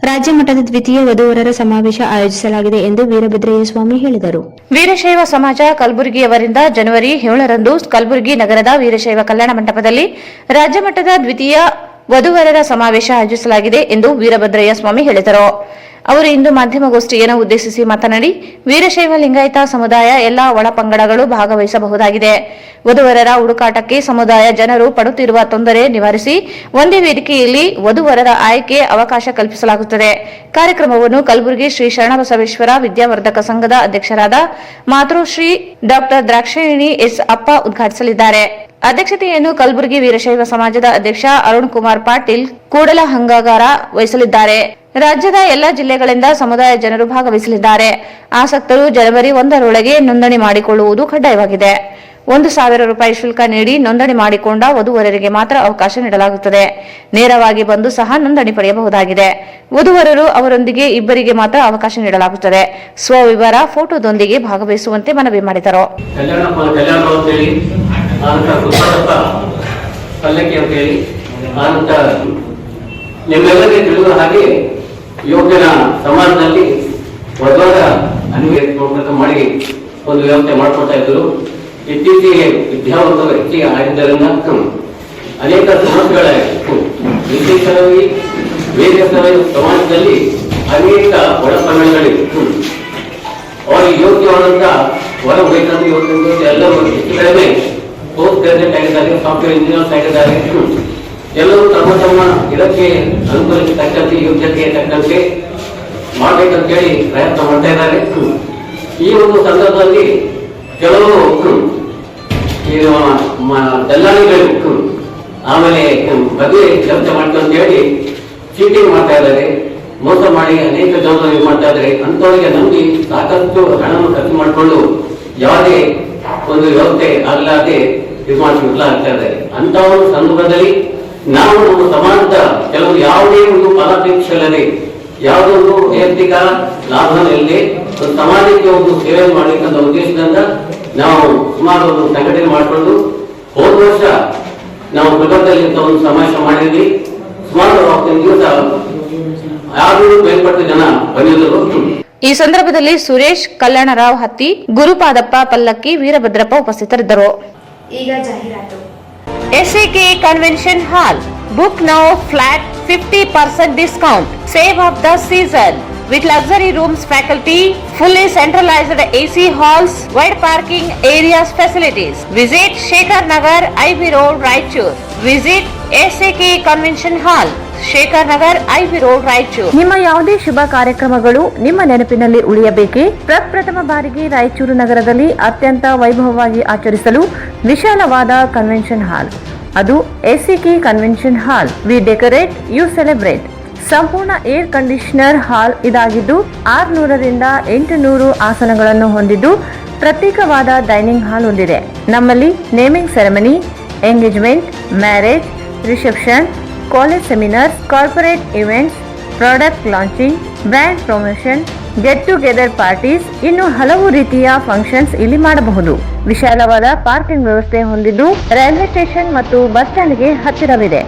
ರಾಜ್ಯ ಮಟ್ಟದ ದ್ವಿತೀಯ ವಧುವರರ ಸಮಾವೇಶ ಆಯೋಜಿಸಲಾಗಿದೆ ಎಂದು ವೀರಭದ್ರಯ್ಯ ಸ್ವಾಮಿ ಹೇಳಿದರು. ವೀರಶೈವ ಸಮಾಜ ಕಲಬುರಗಿಯವರಿಂದ ಜನವರಿ 7ರಂದು ಕಲಬುರಗಿ ನಗರದ ವೀರಶೈವ ಕಲ್ಯಾಣ ಮಂಟಪದಲ್ಲಿ ರಾಜ್ಯ ಮಟ್ಟದ ದ್ವಿತೀಯ ವಧುವರರ ಸಮಾವೇಶ ಆಯೋಜಿಸಲಾಗಿದೆ ಎಂದು ವೀರಭದ್ರಯ್ಯ ಸ್ವಾಮಿ ಹೇಳಿದರು. ಅವರು ಇಂದು ಮಾಧ್ಯಮಗೋಷ್ಠಿಯನ್ನು ಉದ್ದೇಶಿಸಿ ಮಾತನಾಡಿ, ವೀರಶೈವ ಲಿಂಗಾಯತ ಸಮುದಾಯ ಎಲ್ಲಾ ಒಳಪಂಗಡಗಳು ಭಾಗವಹಿಸಬಹುದಾಗಿದೆ. ವಧುವರರ ಹುಡುಕಾಟಕ್ಕೆ ಸಮುದಾಯ ಜನರು ಪಡುತ್ತಿರುವ ತೊಂದರೆ ನಿವಾರಿಸಿ ಒಂದೇ ವೇದಿಕೆಯಲ್ಲಿ ವಧುವರರ ಆಯ್ಕೆ ಅವಕಾಶ ಕಲ್ಪಿಸಲಾಗುತ್ತದೆ. ಕಾರ್ಯಕ್ರಮವನ್ನು ಕಲಬುರಗಿ ಶ್ರೀ ಶರಣಬಸವೇಶ್ವರ ವಿದ್ಯಾವರ್ಧಕ ಸಂಘದ ಅಧ್ಯಕ್ಷರಾದ ಮಾತೃಶ್ರೀ ಡಾ ದ್ರಾಕ್ಷಾಯಿಣಿ ಎಸ್ ಅಪ್ಪ ಉದ್ಘಾಟಿಸಲಿದ್ದಾರೆ. ಅಧ್ಯಕ್ಷತೆಯನ್ನು ಕಲಬುರಗಿ ವೀರಶೈವ ಸಮಾಜದ ಅಧ್ಯಕ್ಷ ಅರುಣ್ ಕುಮಾರ್ ಪಾಟೀಲ್ ಕೂಡಲ ಹಂಗಾಗಾರ ವಹಿಸಲಿದ್ದಾರೆ. ರಾಜ್ಯದ ಎಲ್ಲಾ ಜಿಲ್ಲೆಗಳಿಂದ ಸಮುದಾಯ ಜನರು ಭಾಗವಹಿಸಲಿದ್ದಾರೆ. ಆಸಕ್ತರು ಜನವರಿ 1ರೊಳಗೆ ನೋಂದಣಿ ಮಾಡಿಕೊಳ್ಳುವುದು ಕಡ್ಡಾಯವಾಗಿದೆ. 1,000 ರೂಪಾಯಿ ಶುಲ್ಕ ನೀಡಿ ನೋಂದಣಿ ಮಾಡಿಕೊಂಡ ವಧುವರರಿಗೆ ಮಾತ್ರ ಅವಕಾಶ ನೀಡಲಾಗುತ್ತದೆ. ನೇರವಾಗಿ ಬಂದು ಸಹ ನೋಂದಣಿ ಪಡೆಯಬಹುದಾಗಿದೆ. ವಧುವರರು ಅವರೊಂದಿಗೆ ಇಬ್ಬರಿಗೆ ಮಾತ್ರ ಅವಕಾಶ ನೀಡಲಾಗುತ್ತದೆ. ಸ್ವವಿವರ ಫೋಟೋದೊಂದಿಗೆ ಭಾಗವಹಿಸುವಂತೆ ಮನವಿ ಮಾಡಿದರು. ನಿಮ್ಮೆಲ್ಲರಿಗೆ ತಿಳಿದ ಹಾಗೆ ಯೋಗ್ಯನ ಸಮಾಜದಲ್ಲಿ ವಧುವರ ಅನ್ವೇಷಣೆ ಮಾಡಿ ಒಂದು ವ್ಯವಸ್ಥೆ ಮಾಡಿಕೊಡ್ತಾ ಇದ್ದರು. ಇತ್ತೀಚೆಗೆ ವಿದ್ಯಾವಂತರು ಹೆಚ್ಚಿಗೆ ಆಗಿದ್ದರಿಂದ ಅನೇಕ ಸಮಸ್ಯೆಗಳಾಗಿತ್ತು. ವಿಶೇಷವಾಗಿ ವೇದ ಸಮಾಜದಲ್ಲಿ ಅನೇಕ ಒಳಪಂಗಡಗಳಿತ್ತು. ಅವರಿಗೆ ಯೋಗ್ಯವಾದಂತ ಹೊರ ಬೇಕಂತ ಯೋಗ್ಯ ಎಲ್ಲರೂ ಹೆಚ್ಚು ಕಡಿಮೆ ಪೋಸ್ಟ್ ಗ್ರಾಜುಯೇಟ್ ಆಗಿದ್ದಾರೆ, ಸಾಫ್ಟ್ವೇರ್ ಇಂಜಿನಿಯರ್ಸ್ ಆಗಿದ್ದಾರೆ. ಎಲ್ಲರೂ ತಮ್ಮ ತಮ್ಮ ಇದಕ್ಕೆ ಅನುಕೂಲಕ್ಕೆ ತಕ್ಕಂತೆ ಯೋಗ್ಯತೆಗೆ ತಕ್ಕಂತೆ ಮಾಡ್ಬೇಕಂತೇಳಿ ಪ್ರಯತ್ನ ಮಾಡ್ತಾ ಇದ್ದಾರೆ. ಈ ಒಂದು ಸಂದರ್ಭದಲ್ಲಿ ಕೆಲವು ದಲ್ಲಾಳಿಗಳು ಆಮೇಲೆ ಮದುವೆ ಕೆಲಸ ಮಾಡ್ಕೊಂತ ಹೇಳಿ ಚೀಟಿಂಗ್ ಮಾಡ್ತಾ ಇದ್ದಾರೆ, ಮೋಸ ಮಾಡಿ ಅನೇಕ ಜವಾಬ್ದಾರಿ ಮಾಡ್ತಾ ಇದ್ದಾರೆ. ಅಂತವರಿಗೆ ನಂಬಿ ಸಾಕಷ್ಟು ಹಣವನ್ನು ಖರ್ಚು ಮಾಡಿಕೊಂಡು ಯಾವುದೇ ಒಂದು ವ್ಯವಸ್ಥೆ ಆಗಲಾದೆ ಇದು ಮಾಡ್ತಾ ಆಗ್ತಾ ಇದ್ದಾರೆ. ಅಂತ ಒಂದು ಸಂದರ್ಭದಲ್ಲಿ ನಾವು ನಮ್ಮ ಸಮಾಜದ ಕೆಲವು ಯಾವುದೇ ಒಂದು ಫಲಾಪೇಕ್ಷೆ ಇಲ್ಲದೆ ಯಾವುದೋ ಒಂದು ವೈಯಕ್ತಿಕ ಲಾಭ ಇಲ್ಲದೆ ಒಂದು ಸಮಾಜಕ್ಕೆ ಒಂದು ಸೇವೆ ಮಾಡಬೇಕಂತ ಉದ್ದೇಶದಿಂದ ನಾವು ಸುಮಾರು ಒಂದು ಸಂಘಟನೆ ಮಾಡಿಕೊಂಡು ಹೋದ ವರ್ಷ ನಾವು ಪ್ರಬಂಧದಲ್ಲಿ ಒಂದು ಸಮಾವೇಶ ಮಾಡಿದ್ವಿ. ಸುಮಾರು 10 ದಿವಸ ಯಾರು ಮೇಲ್ಪಟ್ಟ ಜನ ಬಂದಿದ್ದರು. ಈ ಸಂದರ್ಭದಲ್ಲಿ ಸುರೇಶ್, ಕಲ್ಯಾಣರಾವ್ ಹತ್ತಿ, ಗುರುಪಾದಪ್ಪ ಪಲ್ಲಕ್ಕಿ, ವೀರಭದ್ರಪ್ಪ ಉಪಸ್ಥಿತರಿದ್ದರು. ಈಗ ಜಾಹೀರಾತು. SAK Convention Hall. Book now flat 50% discount. Save of the season. With luxury rooms, faculty, fully centralized AC halls, wide parking areas facilities. Visit Shekhar Nagar, IB Road, Raichur. Visit SAK Convention Hall, Shekhar Nagar, IB Road, Raichur. ನಿಮ್ಮ ಯಾವುದೇ ಶುಭ ಕಾರ್ಯಕ್ರಮಗಳು ನಿಮ್ಮ ನೆನಪಿನಲ್ಲಿ ಉಳಿಯಬೇಕೇ? ಪ್ರಪ್ರಥಮ ಬಾರಿಗೆ ರಾಯಚೂರು ನಗರದಲ್ಲಿ ಅತ್ಯಂತ ವೈಭವವಾಗಿ ಆಚರಿಸಲು ವಿಶಾಲವಾದ ಕನ್ವೆನ್ಷನ್ ಹಾಲ್, ಅದು SAK convention hall. We decorate, you celebrate. ಸಂಪೂರ್ಣ ಏರ್ ಕಂಡೀಷನರ್ ಹಾಲ್ ಇದಾಗಿದ್ದು 600 ರಿಂದ 800 ಆಸನಗಳನ್ನು ಹೊಂದಿದ್ದು ಪ್ರತ್ಯೇಕವಾದ ಡೈನಿಂಗ್ ಹಾಲ್ ಹೊಂದಿದೆ. ನಮ್ಮಲ್ಲಿ naming ceremony, engagement, marriage, reception, college seminars, corporate events, product launching, brand promotion, get together parties, ಇನ್ನು ಹಲವು ರೀತಿಯ ಫಂಕ್ಷನ್ಸ್ ಇಲ್ಲಿ ಮಾಡಬಹುದು. ವಿಶಾಲವಾದ ಪಾರ್ಕಿಂಗ್ ವ್ಯವಸ್ಥೆ ಹೊಂದಿದ್ದು ರೈಲ್ವೆ ಸ್ಟೇಷನ್ ಮತ್ತು ಬಸ್ ಸ್ಟ್ಯಾಂಡ್ಗೆ ಹತ್ತಿರವಿದೆ.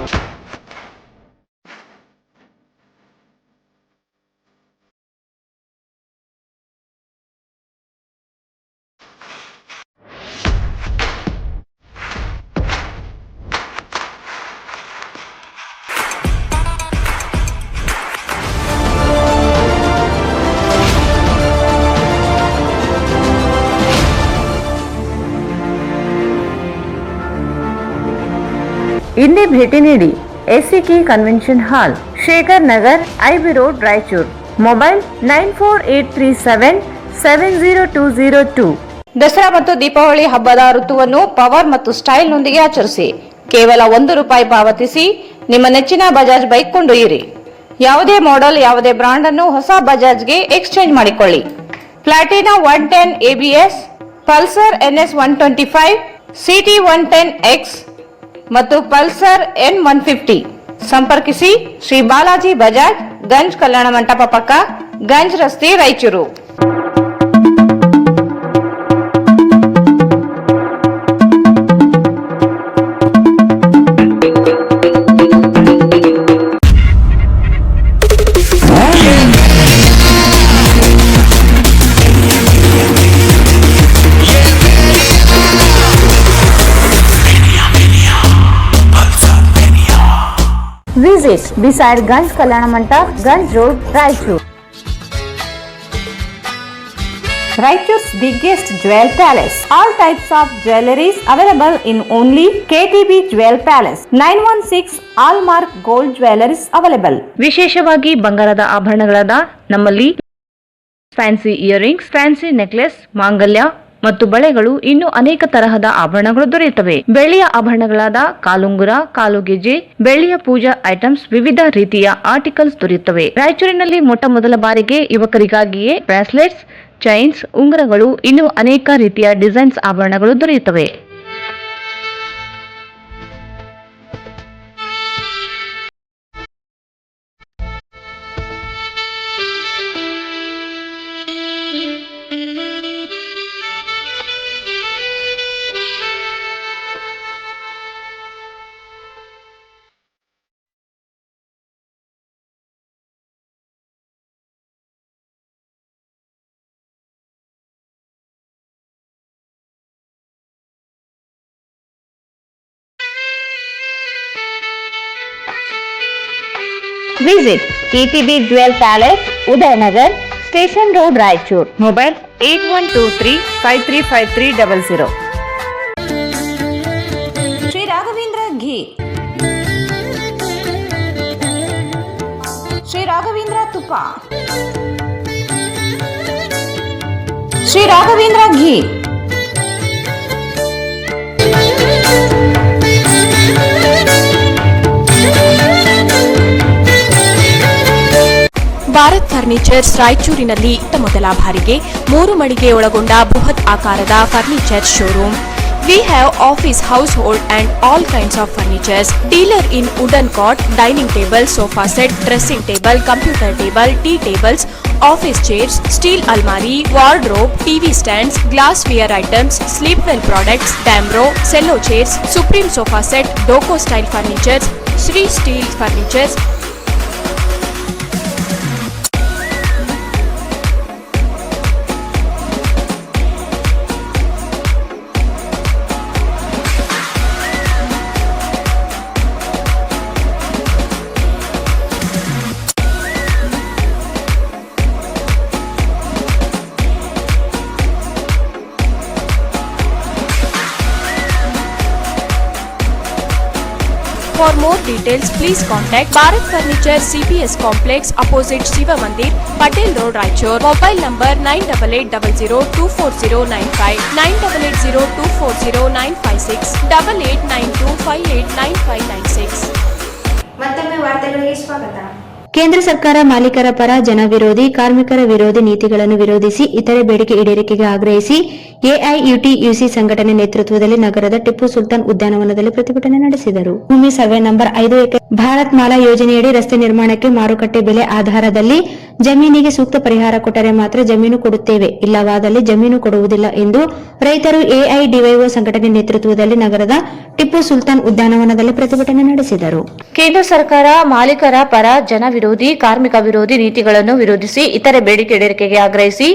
ಇಂದೇ ಭೇಟಿ ನೀಡಿ SAK ಕನ್ವೆನ್ಷನ್ ಹಾಲ್, Shekhar Nagar, IB road, Raichur. Mobile 9483770202. Dasara ಮತ್ತು ದೀಪಾವಳಿ ಹಬ್ಬದ ಋತುವನ್ನು ಪವರ್ ಮತ್ತು ಸ್ಟೈಲ್ ನೊಂದಿಗೆ ಆಚರಿಸಿ. ಕೇವಲ ₹1 ಪಾವತಿಸಿ ನಿಮ್ಮ ನೆಚ್ಚಿನ ಬಜಾಜ್ ಬೈಕ್ ಕೊಂಡೊಯ್ಯಿರಿ. ಯಾವುದೇ ಮಾಡೆಲ್, ಯಾವುದೇ ಬ್ರಾಂಡ್ ಅನ್ನು ಹೊಸ ಬಜಾಜ್ಗೆ ಎಕ್ಸ್ಚೇಂಜ್ ಮಾಡಿಕೊಳ್ಳಿ. Platina 110 ABS, Pulsar NS 125, CT 110X ಮತ್ತು ಪಲ್ಸರ್ N150. ಸಂಪರ್ಕಿಸಿ ಶ್ರೀ ಬಾಲಾಜಿ ಬಜಾಜ್, ಗಂಜ್ ಕಲ್ಯಾಣ ಮಂಟಪ ಪಕ್ಕ, ಗಂಜ್ ರಸ್ತೆ, Raichur. Visit beside Ganj Kalyana Mandap, Ganj Road, Raichur. Raichur's biggest jewel palace. All types of jewelries available in only KTB Jewel Palace. 916 Allmark Gold Jewelries available. ವಿಶೇಷವಾಗಿ ಬಂಗಾರದ ಆಭರಣಗಳಾದ ನಮ್ಮಲ್ಲಿ fancy earrings, fancy necklace, ಮಾಂಗಲ್ಯ ಮತ್ತು ಬಳೆಗಳು, ಇನ್ನು ಅನೇಕ ತರಹದ ಆಭರಣಗಳು ದೊರೆಯುತ್ತವೆ. ಬೆಳ್ಳಿಯ ಆಭರಣಗಳಾದ ಕಾಲುಂಗುರ, ಕಾಲುಗೆಜೆ, ಬೆಳ್ಳಿಯ ಪೂಜಾ ಐಟಮ್ಸ್, ವಿವಿಧ ರೀತಿಯ ಆರ್ಟಿಕಲ್ಸ್ ದೊರೆಯುತ್ತವೆ. ರಾಯಚೂರಿನಲ್ಲಿ ಮೊಟ್ಟ ಬಾರಿಗೆ ಯುವಕರಿಗಾಗಿಯೇ ಬ್ರಾಸ್ಲೆಟ್ಸ್, ಚೈನ್ಸ್, ಉಂಗುರಗಳು, ಇನ್ನು ಅನೇಕ ರೀತಿಯ ಡಿಸೈನ್ಸ್ ಆಭರಣಗಳು ದೊರೆಯುತ್ತವೆ. Visit KTB Jewel Palace, Udayanagar, Station Road, Raichur. Mobile 8123-535300. Sri Raghavendra Ghee, Sri Raghavendra Tupa, Shri Raghavendra ghee, Bharat furnitures ರಾಯಚೂರಿನಲ್ಲಿ ಮೊದಲ ಬಾರಿಗೆ 3 ಮಳಿಗೆ ಒಳಗೊಂಡ ಬೃಹತ್ ಆಕಾರದ furniture showroom. We have office, household and all kinds of furnitures. Dealer in wooden cot, dining table, sofa set, dressing table, computer table, tea tables, office chairs, steel almari, wardrobe, TV stands, glassware items, sleepwell products, Damro, cello chairs, Supreme sofa set, Doco style furnitures, Sri Steel furnitures. For more details, please contact Bharat Furniture CPS Complex opposite Shiva Mandir, Patel Road, Raichur. Mobile number 9880240959, 9880240956, 8892589596. ಮತ್ತೊಮ್ಮೆ ವಾರ್ತೆಗಳಿಗೆ ಸ್ವಾಗತ. ಕೇಂದ್ರ ಸರ್ಕಾರ ಮಾಲೀಕರ ಪರ, ಜನ ವಿರೋಧಿ, ಕಾರ್ಮಿಕರ ವಿರೋಧಿ ನೀತಿಗಳನ್ನು ವಿರೋಧಿಸಿ ಇತರೆ ಬೇಡಿಕೆ ಈಡೇರಿಕೆಗೆ ಆಗ್ರಹಿಸಿ ಎಐಯುಟಿಯುಸಿ ಸಂಘಟನೆ ನೇತೃತ್ವದಲ್ಲಿ ನಗರದ ಟಿಪ್ಪು ಸುಲ್ತಾನ್ ಉದ್ಯಾನವನದಲ್ಲಿ ಪ್ರತಿಭಟನೆ ನಡೆಸಿದರು. ಭೂಮಿ ಸರ್ವೆ ನಂಬರ್ 5 ಎಕರೆ ಭಾರತ್ ಮಾಲಾ ಯೋಜನೆಯಡಿ ರಸ್ತೆ ನಿರ್ಮಾಣಕ್ಕೆ ಮಾರುಕಟ್ಟೆ ಬೆಲೆ ಆಧಾರದಲ್ಲಿ ಜಮೀನಿಗೆ ಸೂಕ್ತ ಪರಿಹಾರ ಕೊಟ್ಟರೆ ಮಾತ್ರ ಜಮೀನು ಕೊಡುತ್ತೇವೆ, ಇಲ್ಲವಾದಲ್ಲಿ ಜಮೀನು ಕೊಡುವುದಿಲ್ಲ ಎಂದು ರೈತರು ಎಐಡಿವೈಒ ಸಂಘಟನೆ ನೇತೃತ್ವದಲ್ಲಿ ನಗರದ ಟಿಪ್ಪು ಸುಲ್ತಾನ್ ಉದ್ಯಾನವನದಲ್ಲಿ ಪ್ರತಿಭಟನೆ ನಡೆಸಿದರು. ಕೇಂದ್ರ ಸರ್ಕಾರ ಮಾಲೀಕರ ಪರ, ಜನ ವಿರೋಧಿ, ಕಾರ್ಮಿಕ ವಿರೋಧಿ ನೀತಿಗಳನ್ನು ವಿರೋಧಿಸಿ ಇತರೆ ಬೇಡಿಕೆ ಈಡೇರಿಕೆಗೆ ಆಗ್ರಹಿಸಿ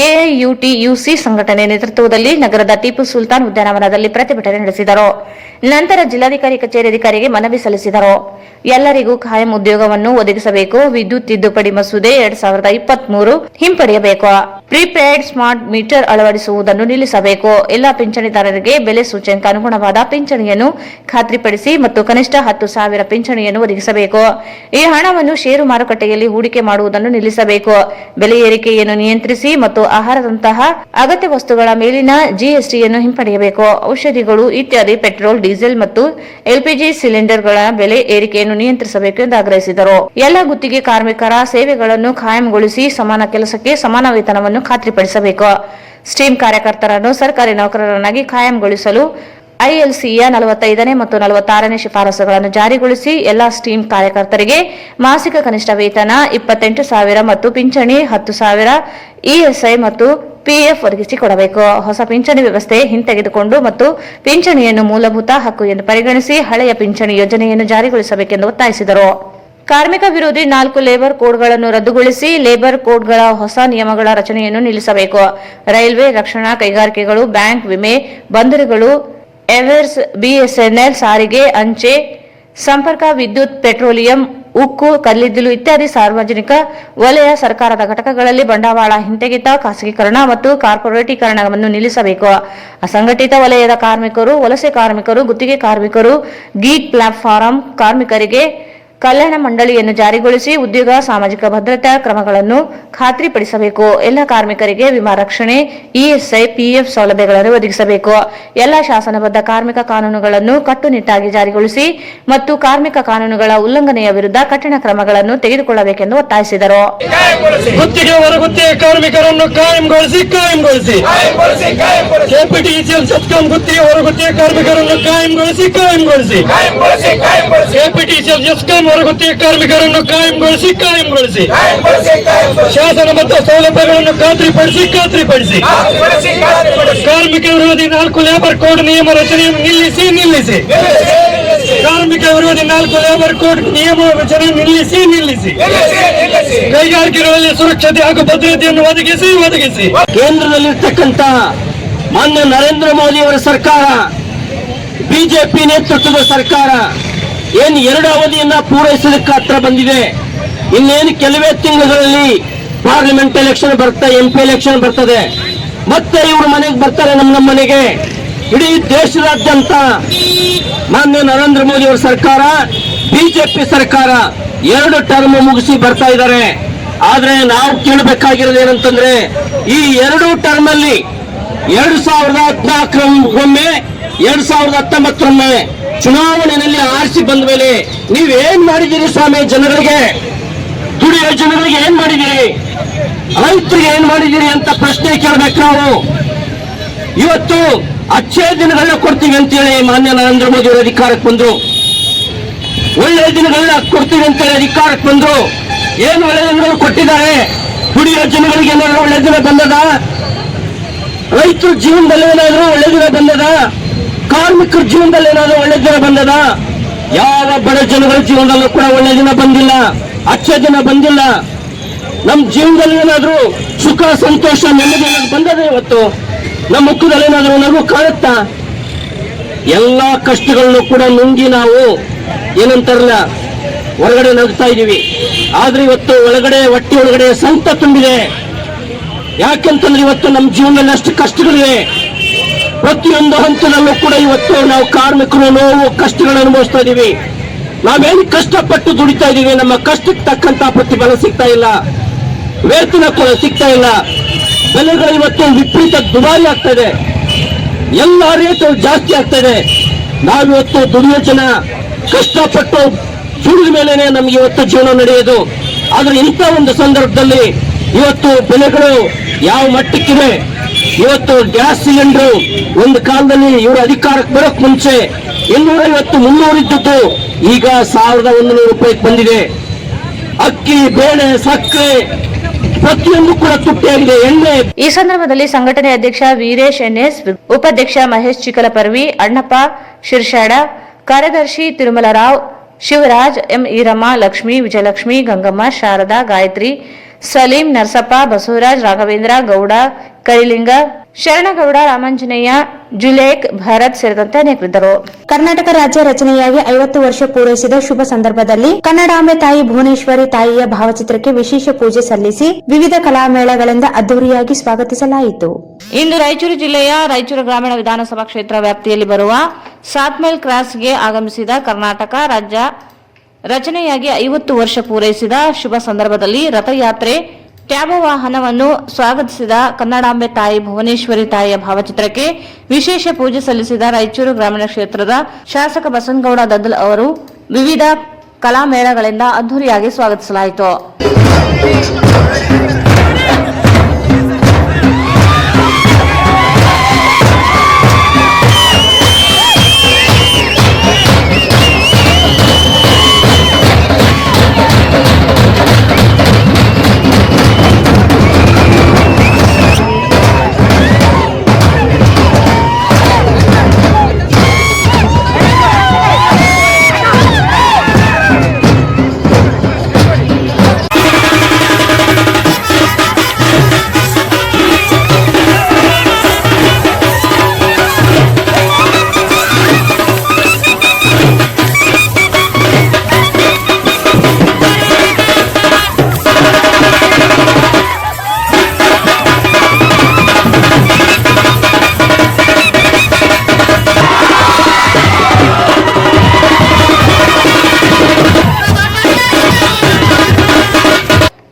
ಎಐಯುಟಿಯುಸಿ ಸಂಘಟನೆ ನೇತೃತ್ವದಲ್ಲಿ ನಗರದ ಟಿಪ್ಪು ಸುಲ್ತಾನ್ ಉದ್ಯಾನವನದಲ್ಲಿ ಪ್ರತಿಭಟನೆ ನಡೆಸಿದರು. ನಂತರ ಜಿಲ್ಲಾಧಿಕಾರಿ ಕಚೇರಿ ಅಧಿಕಾರಿಗೆ ಮನವಿ ಸಲ್ಲಿಸಿದರು. ಎಲ್ಲರಿಗೂ ಖಾಯಂ ಉದ್ಯೋಗವನ್ನು ಒದಗಿಸಬೇಕು, ವಿದ್ಯುತ್ ತಿದ್ದುಪಡಿ ಮಸೂದೆ 2023 ಹಿಂಪಡೆಯಬೇಕು, ಪ್ರೀಪೇಯ್ಡ್ ಸ್ಮಾರ್ಟ್ ಮೀಟರ್ ಅಳವಡಿಸುವುದನ್ನು ನಿಲ್ಲಿಸಬೇಕು, ಎಲ್ಲಾ ಪಿಂಚಣಿದಾರರಿಗೆ ಬೆಲೆ ಸೂಚ್ಯಂಕ ಅನುಗುಣವಾದ ಪಿಂಚಣಿಯನ್ನು ಖಾತ್ರಿಪಡಿಸಿ ಮತ್ತು ಕನಿಷ್ಠ 10,000 ಪಿಂಚಣಿಯನ್ನು ಒದಗಿಸಬೇಕು. ಈ ಹಣವನ್ನು ಷೇರು ಮಾರುಕಟ್ಟೆಯಲ್ಲಿ ಹೂಡಿಕೆ ಮಾಡುವುದನ್ನು ನಿಲ್ಲಿಸಬೇಕು. ಬೆಲೆ ಏರಿಕೆಯನ್ನು ನಿಯಂತ್ರಿಸಿ ಮತ್ತು ಆಹಾರದಂತಹ ಅಗತ್ಯ ವಸ್ತುಗಳ ಮೇಲಿನ ಜಿಎಸ್ಟಿಯನ್ನು ಹಿಂಪಡೆಯಬೇಕು. ಔಷಧಿಗಳು ಇತ್ಯಾದಿ, ಪೆಟ್ರೋಲ್, ಡೀಸೆಲ್ ಮತ್ತು ಎಲ್ಪಿಜಿ ಸಿಲಿಂಡರ್ಗಳ ಬೆಲೆ ಏರಿಕೆಯನ್ನು ನಿಯಂತ್ರಿಸಬೇಕು ಎಂದು ಆಗ್ರಹಿಸಿದರು. ಎಲ್ಲ ಗುತ್ತಿಗೆ ಕಾರ್ಮಿಕರ ಸೇವೆಗಳನ್ನು ಖಾಯಂಗೊಳಿಸಿ ಸಮಾನ ಕೆಲಸಕ್ಕೆ ಸಮಾನ ವೇತನವನ್ನು ಖಾತ್ರಿಪಡಿಸಬೇಕು. ಸ್ಟೀಮ್ ಕಾರ್ಯಕರ್ತರನ್ನು ಸರ್ಕಾರಿ ನೌಕರರನ್ನಾಗಿ ಖಾಯಂಗೊಳಿಸಲು ಐಎಲ್ಸಿಯ 45ನೇ ಮತ್ತು 46ನೇ ಶಿಫಾರಸುಗಳನ್ನು ಜಾರಿಗೊಳಿಸಿ ಎಲ್ಲಾ ಸ್ಟೀಮ್ ಕಾರ್ಯಕರ್ತರಿಗೆ ಮಾಸಿಕ ಕನಿಷ್ಠ ವೇತನ 28,000 ಮತ್ತು ಪಿಂಚಣಿ 10,000 ಇಎಸ್ಐ ಮತ್ತು ಪಿಎಫ್ ಒದಗಿಸಿಕೊಡಬೇಕು. ಹೊಸ ಪಿಂಚಣಿ ವ್ಯವಸ್ಥೆ ಹಿಂತೆಗೆದುಕೊಂಡು ಮತ್ತು ಪಿಂಚಣಿಯನ್ನು ಮೂಲಭೂತ ಹಕ್ಕು ಎಂದು ಪರಿಗಣಿಸಿ ಹಳೆಯ ಪಿಂಚಣಿ ಯೋಜನೆಯನ್ನು ಜಾರಿಗೊಳಿಸಬೇಕೆಂದು ಒತ್ತಾಯಿಸಿದರು. ಕಾರ್ಮಿಕ ವಿರೋಧಿ 4 ಲೇಬರ್ ಕೋಡ್ಗಳನ್ನು ರದ್ದುಗೊಳಿಸಿ ಲೇಬರ್ ಕೋಡ್ಗಳ ಹೊಸ ನಿಯಮಗಳ ರಚನೆಯನ್ನು ನಿಲ್ಲಿಸಬೇಕು. ರೈಲ್ವೆ, ರಕ್ಷಣಾ, ಕೈಗಾರಿಕೆಗಳು, ಬ್ಯಾಂಕ್, ವಿಮೆ, ಬಂದರುಗಳು, ಎವರ್ಸ್, ಬಿಎಸ್ಎನ್ಎಲ್, ಸಾರಿಗೆ, ಅಂಚೆ, ಸಂಪರ್ಕ, ವಿದ್ಯುತ್, ಪೆಟ್ರೋಲಿಯಂ, ಉಕ್ಕು, ಕಲ್ಲಿದ್ದಲು ಇತ್ಯಾದಿ ಸಾರ್ವಜನಿಕ ವಲಯ ಸರ್ಕಾರದ ಘಟಕಗಳಲ್ಲಿ ಬಂಡವಾಳ ಹಿಂತೆಗೆತ, ಖಾಸಗೀಕರಣ ಮತ್ತು ಕಾರ್ಪೊರೇಟೀಕರಣವನ್ನು ನಿಲ್ಲಿಸಬೇಕು. ಅಸಂಘಟಿತ ವಲಯದ ಕಾರ್ಮಿಕರು, ವಲಸೆ ಕಾರ್ಮಿಕರು, ಗುತ್ತಿಗೆ ಕಾರ್ಮಿಕರು, ಗೀಗ್ ಪ್ಲಾಟ್ಫಾರ್ಮ್ ಕಾರ್ಮಿಕರಿಗೆ ಕಲ್ಯಾಣ ಮಂಡಳಿಯನ್ನು ಜಾರಿಗೊಳಿಸಿ ಉದ್ಯೋಗ, ಸಾಮಾಜಿಕ ಭದ್ರತಾ ಕ್ರಮಗಳನ್ನು ಖಾತ್ರಿಪಡಿಸಬೇಕು. ಎಲ್ಲ ಕಾರ್ಮಿಕರಿಗೆ ವಿಮಾ ರಕ್ಷಣೆ, ಇಎಸ್ಐ, ಪಿಎಫ್ ಸೌಲಭ್ಯಗಳನ್ನು ಒದಗಿಸಬೇಕು. ಎಲ್ಲ ಶಾಸನಬದ್ಧ ಕಾರ್ಮಿಕ ಕಾನೂನುಗಳನ್ನು ಕಟ್ಟುನಿಟ್ಟಾಗಿ ಜಾರಿಗೊಳಿಸಿ ಮತ್ತು ಕಾರ್ಮಿಕ ಕಾನೂನುಗಳ ಉಲ್ಲಂಘನೆಯ ವಿರುದ್ಧ ಕಠಿಣ ಕ್ರಮಗಳನ್ನು ತೆಗೆದುಕೊಳ್ಳಬೇಕೆಂದು ಒತ್ತಾಯಿಸಿದರು. ಗುತ್ತಿಗೆ ಹೊರಗುತ್ತಿಗೆ ಕಾರ್ಮಿಕರನ್ನು ಕಾಯಂಗೊಳಿಸಿ ಕೆಪಿಟಿಸಿಎಲ್ ಸತ್ಕಂ ಗುತ್ತಿಗೆ ಹೊರಗುತ್ತಿಗೆ ಕಾರ್ಮಿಕರನ್ನು ಕಾಯಂಗೊಳಿಸಿ ಕೆಪಿಟಿಸಿಎಲ್ ಸತ್ಕಂ ಹೊರಗುತ್ತಿಗೆ ಕಾರ್ಮಿಕರನ್ನು ಕಾಯಂಗೊಳಿಸಿ ಶಾಸನಬದ್ಧ ಸೌಲಭ್ಯಗಳನ್ನು ಖಾತ್ರಿಪಡಿಸಿ ಕಾರ್ಮಿಕ ವಿರೋಧಿ 4 ಲೇಬರ್ ಕೋಡ್ ನಿಯಮ ರಚನೆಯನ್ನು ನಿಲ್ಲಿಸಿ ಕಾರ್ಮಿಕ ವಿರೋಧಿ 4 ಲೇಬರ್ ಕೋಡ್ ನಿಯಮ ರಚನೆ ನಿಲ್ಲಿಸಿ ಕೈಗಾರಿಕೆಗಳಲ್ಲಿ ಸುರಕ್ಷತೆ ಹಾಗೂ ಭದ್ರತೆಯನ್ನು ಒದಗಿಸಿ ಕೇಂದ್ರದಲ್ಲಿರ್ತಕ್ಕಂಥ ಮಾನ್ಯ ನರೇಂದ್ರ ಮೋದಿ ಅವರ ಸರ್ಕಾರ, ಬಿಜೆಪಿ ನೇತೃತ್ವದ ಸರ್ಕಾರ ಏನು 2 ಅವಧಿಯನ್ನ ಪೂರೈಸಲಿಕ್ಕೆ ಹತ್ರ ಬಂದಿದೆ. ಇನ್ನೇನು ಕೆಲವೇ ತಿಂಗಳಲ್ಲಿ ಪಾರ್ಲಿಮೆಂಟ್ ಎಲೆಕ್ಷನ್ ಬರ್ತದೆ, MP ಎಲೆಕ್ಷನ್ ಬರ್ತದೆ, ಮತ್ತೆ ಇವರು ಮನೆಗೆ ಬರ್ತಾರೆ, ನಮ್ಮ ಮನೆಗೆ. ಇಡೀ ದೇಶದಾದ್ಯಂತ ಮಾನ್ಯ ನರೇಂದ್ರ ಮೋದಿ ಅವರ ಸರ್ಕಾರ, ಬಿಜೆಪಿ ಸರ್ಕಾರ 2 ಟರ್ಮ್ ಮುಗಿಸಿ ಬರ್ತಾ ಇದ್ದಾರೆ. ಆದ್ರೆ ನಾವು ಕೇಳಬೇಕಾಗಿರೋದು ಏನಂತಂದ್ರೆ ಈ 2 ಟರ್ಮ್ ಅಲ್ಲಿ 2014 2019 ಚುನಾವಣೆಯಲ್ಲಿ ಆರಿಸಿ ಬಂದ ಮೇಲೆ ನೀವೇನ್ ಮಾಡಿದ್ದೀರಿ ಸ್ವಾಮಿ? ಜನಗಳಿಗೆ, ದುಡಿಯೋ ಜನಗಳಿಗೆ ಏನ್ ಮಾಡಿದ್ದೀರಿ? ರೈತರಿಗೆ ಏನ್ ಮಾಡಿದ್ದೀರಿ ಅಂತ ಪ್ರಶ್ನೆ ಕೇಳಬೇಕು ನಾವು. ಇವತ್ತು ಅಚ್ಚೇ ದಿನಗಳನ್ನ ಕೊಡ್ತೀವಿ ಅಂತೇಳಿ ಮಾನ್ಯ ನರೇಂದ್ರ ಮೋದಿ ಅವರು ಅಧಿಕಾರಕ್ಕೆ ಬಂದ್ರು. ಒಳ್ಳೆ ದಿನಗಳನ್ನ ಕೊಡ್ತೀವಿ ಅಂತೇಳಿ ಅಧಿಕಾರಕ್ಕೆ ಬಂದ್ರು. ಏನು ಒಳ್ಳೆ ದಿನಗಳು ಕೊಟ್ಟಿದ್ದಾರೆ? ದುಡಿಯೋ ಜನಗಳಿಗೆ ಏನಾದ್ರು ಒಳ್ಳೆ ದಿನ ಬಂದದ? ರೈತರ ಜೀವನದಲ್ಲಿ ಏನಾದ್ರು ಒಳ್ಳೆ ದಿನ ಬಂದದ? ಕಾರ್ಮಿಕರ ಜೀವನದಲ್ಲಿ ಏನಾದ್ರು ಒಳ್ಳೆ ದಿನ ಬಂದದ? ಯಾವ ಬಡ ಜನಗಳ ಜೀವನದಲ್ಲೂ ಕೂಡ ಒಳ್ಳೆ ದಿನ ಬಂದಿಲ್ಲ, ಅಚ್ಚ ದಿನ ಬಂದಿಲ್ಲ. ನಮ್ಮ ಜೀವನದಲ್ಲಿ ಏನಾದ್ರು ಸುಖ, ಸಂತೋಷ, ನೆಮ್ಮದಿ ಏನಾದ್ರು ಬಂದದ? ಇವತ್ತು ನಮ್ಮ ಮುಖದಲ್ಲಿ ಏನಾದ್ರು ನಗು ಕಾಣುತ್ತಾ? ಎಲ್ಲಾ ಕಷ್ಟಗಳನ್ನು ಕೂಡ ನುಂಗಿ ನಾವು ಏನಂತಾರಲ್ಲ ಹೊರಗಡೆ ನಗ್ತಾ ಇದೀವಿ. ಆದ್ರೆ ಇವತ್ತು ಒಳಗಡೆ, ಹೊಟ್ಟೆ ಒಳಗಡೆ ಸಂಕಟ ತುಂಬಿದೆ. ಯಾಕೆಂತಂದ್ರೆ ಇವತ್ತು ನಮ್ಮ ಜೀವನದಲ್ಲಿ ಅಷ್ಟು ಕಷ್ಟಗಳಿವೆ. ಪ್ರತಿಯೊಂದು ಹಂತದಲ್ಲೂ ಕೂಡ ಇವತ್ತು ನಾವು ಕಾರ್ಮಿಕರು ನೋವು, ಕಷ್ಟಗಳನ್ನು ಅನುಭವಿಸ್ತಾ ಇದೀವಿ. ನಾವೇನು ಕಷ್ಟಪಟ್ಟು ದುಡಿತಾ ಇದೀವಿ, ನಮ್ಮ ಕಷ್ಟಕ್ಕೆ ತಕ್ಕಂತ ಪ್ರತಿಫಲ ಸಿಗ್ತಾ ಇಲ್ಲ, ವೇತನ ಕೂಡ ಸಿಗ್ತಾ ಇಲ್ಲ. ಬೆಲೆಗಳು ಇವತ್ತು ವಿಪರೀತ ದುಬಾರಿ ಆಗ್ತಾ ಇದೆ, ಎಲ್ಲ ರೇಟ್ ಜಾಸ್ತಿ ಆಗ್ತಾ ಇದೆ. ನಾವಿವತ್ತು ದುಡಿಯೋ ಜನ ಕಷ್ಟಪಟ್ಟು ದುಡಿದ ಮೇಲೆನೆ ನಮ್ಗೆ ಇವತ್ತು ಜೀವನ ನಡೆಯೋದು. ಆದ್ರೆ ಇಂಥ ಒಂದು ಸಂದರ್ಭದಲ್ಲಿ ಇವತ್ತು ಬೆಲೆಗಳು ಯಾವ ಮಟ್ಟಕ್ಕಿವೆ? ಇವತ್ತು ಗ್ಯಾಸ್ ಸಿಲಿಂಡರ್ ಒಂದು ಕಾಲದಲ್ಲಿ ಇವರು ಅಧಿಕಾರಕ್ಕೆ ಬರೋಕ್ ಮುಂಚೆ 250, 300 ಇದ್ದದ್ದು ಈಗ 1100 ರೂಪಾಯಿಗೆ ಬಂದಿದೆ. ಅಕ್ಕಿ, ಬೇಳೆ, ಸಕ್ಕರೆ ಪ್ರತಿಯೊಂದು ಕೂಡ ತುಟ್ಟಿಯಾಗಿದೆ. ಎಣ್ಣೆ. ಈ ಸಂದರ್ಭದಲ್ಲಿ ಸಂಘಟನೆ ಅಧ್ಯಕ್ಷ ವೀರೇಶ್ ಎನ್ಎಸ್, ಉಪಾಧ್ಯಕ್ಷ ಮಹೇಶ್ ಚಿಕಲಪರ್ವಿ, ಅಣ್ಣಪ್ಪ ಶಿರ್ಷಾಡ, ಕಾರ್ಯದರ್ಶಿ ತಿರುಮಲರಾವ್, ಶಿವರಾಜ್, ಎಂ ಈರಮ್ಮ, ಲಕ್ಷ್ಮಿ, ವಿಜಯಲಕ್ಷ್ಮಿ, ಗಂಗಮ್ಮ, ಶಾರದಾ, ಗಾಯತ್ರಿ, ಸಲೀಂ, ನರಸಪ್ಪ, ಬಸವರಾಜ್, ರಾಘವೇಂದ್ರ, ಗೌಡ, ಕರಿಲಿಂಗ, ಶರಣಗೌಡ, ರಾಮಾಂಜನೇಯ, ಜುಲೇಕ್, ಭರತ್ ಸೇರಿದಂತೆ ಅನೇಕರಿದ್ದರು. ಕರ್ನಾಟಕ ರಾಜ್ಯ ರಚನೆಯಾಗಿ 50 ವರ್ಷ ಪೂರೈಸಿದ ಶುಭ ಸಂದರ್ಭದಲ್ಲಿ ಕನ್ನಡಾಂಬೆ ತಾಯಿ ಭುವನೇಶ್ವರಿ ತಾಯಿಯ ಭಾವಚಿತ್ರಕ್ಕೆ ವಿಶೇಷ ಪೂಜೆ ಸಲ್ಲಿಸಿ ವಿವಿಧ ಕಲಾಮೇಳಗಳಿಂದ ಅದ್ದೂರಿಯಾಗಿ ಸ್ವಾಗತಿಸಲಾಯಿತು. ಇಂದು ರಾಯಚೂರು ಜಿಲ್ಲೆಯ ರಾಯಚೂರು ಗ್ರಾಮೀಣ ವಿಧಾನಸಭಾ ಕ್ಷೇತ್ರ ವ್ಯಾಪ್ತಿಯಲ್ಲಿ ಬರುವ ಸಾತ್ಮೇಲ್ ಕ್ರಾಸ್ಗೆ ಆಗಮಿಸಿದ ಕರ್ನಾಟಕ ರಾಜ್ಯ ರಚನೆಯಾಗಿ 50 ವರ್ಷ ಪೂರೈಸಿದ ಶುಭ ಸಂದರ್ಭದಲ್ಲಿ ರಥಯಾತ್ರೆ ಟ್ಯಾಬೋ ವಾಹನವನ್ನು ಸ್ವಾಗತಿಸಿದ ಕನ್ನಡಾಂಬೆ ತಾಯಿ ಭುವನೇಶ್ವರಿ ತಾಯಿಯ ಭಾವಚಿತ್ರಕ್ಕೆ ವಿಶೇಷ ಪೂಜೆ ಸಲ್ಲಿಸಿದ ರಾಯಚೂರು ಗ್ರಾಮೀಣ ಕ್ಷೇತ್ರದ ಶಾಸಕ ಬಸನಗೌಡ ದದ್ದಲ್ ಅವರು ವಿವಿಧ ಕಲಾಮೇಳಗಳಿಂದ ಅದ್ದೂರಿಯಾಗಿ ಸ್ವಾಗತಿಸಲಾಯಿತು.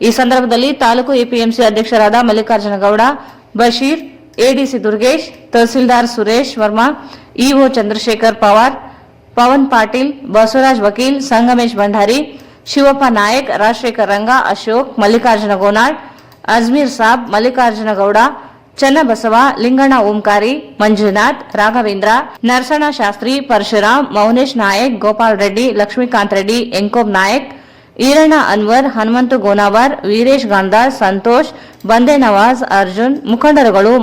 ಈ ಸಂದರ್ಭದಲ್ಲಿ ತಾಲೂಕು ಎಪಿಎಂಸಿ ಅಧ್ಯಕ್ಷರಾದ ಮಲ್ಲಿಕಾರ್ಜುನ ಗೌಡ, ಬಶೀರ್, ಎಡಿಸಿ ದುರ್ಗೇಶ್, ತಹಸೀಲ್ದಾರ್ ಸುರೇಶ್ ವರ್ಮಾ, ಇಒ ಚಂದ್ರಶೇಖರ್ ಪವಾರ್, ಪವನ್ ಪಾಟೀಲ್, ಬಸವರಾಜ್ ವಕೀಲ್, ಸಂಗಮೇಶ್ ಭಂಡಾರಿ, ಶಿವಪ್ಪ ನಾಯಕ್, ರಾಜಶೇಖರ್ ರಂಗ, ಅಶೋಕ್, ಮಲ್ಲಿಕಾರ್ಜುನ ಗೋನಾಳ್, ಅಜ್ಮೀರ್ ಸಾಬ್, ಮಲ್ಲಿಕಾರ್ಜುನ ಗೌಡ, ಚನ್ನಬಸವ, ಲಿಂಗಣ್ಣ ಓಂಕಾರಿ, ಮಂಜುನಾಥ್, ರಾಘವೇಂದ್ರ, ನರಸಣ್ಣ ಶಾಸ್ತ್ರಿ, ಪರಶುರಾಮ್, ಮೌನೇಶ್ ನಾಯಕ್, ಗೋಪಾಲ್ ರೆಡ್ಡಿ, ಲಕ್ಷ್ಮೀಕಾಂತ್ ರೆಡ್ಡಿ, ಎಂಕೋಬ್ ನಾಯಕ್, ಈರಣ್ಣ ಅನ್ವರ್, ಹನುಮಂತು ಗೋನಾವರ್, ವೀರೇಶ್ ಗಾಂಧಾರ್, ಸಂತೋಷ್, ಬಂದೆ ನವಾಜ್, ಅರ್ಜುನ್, ಮುಖಂಡರುಗಳು,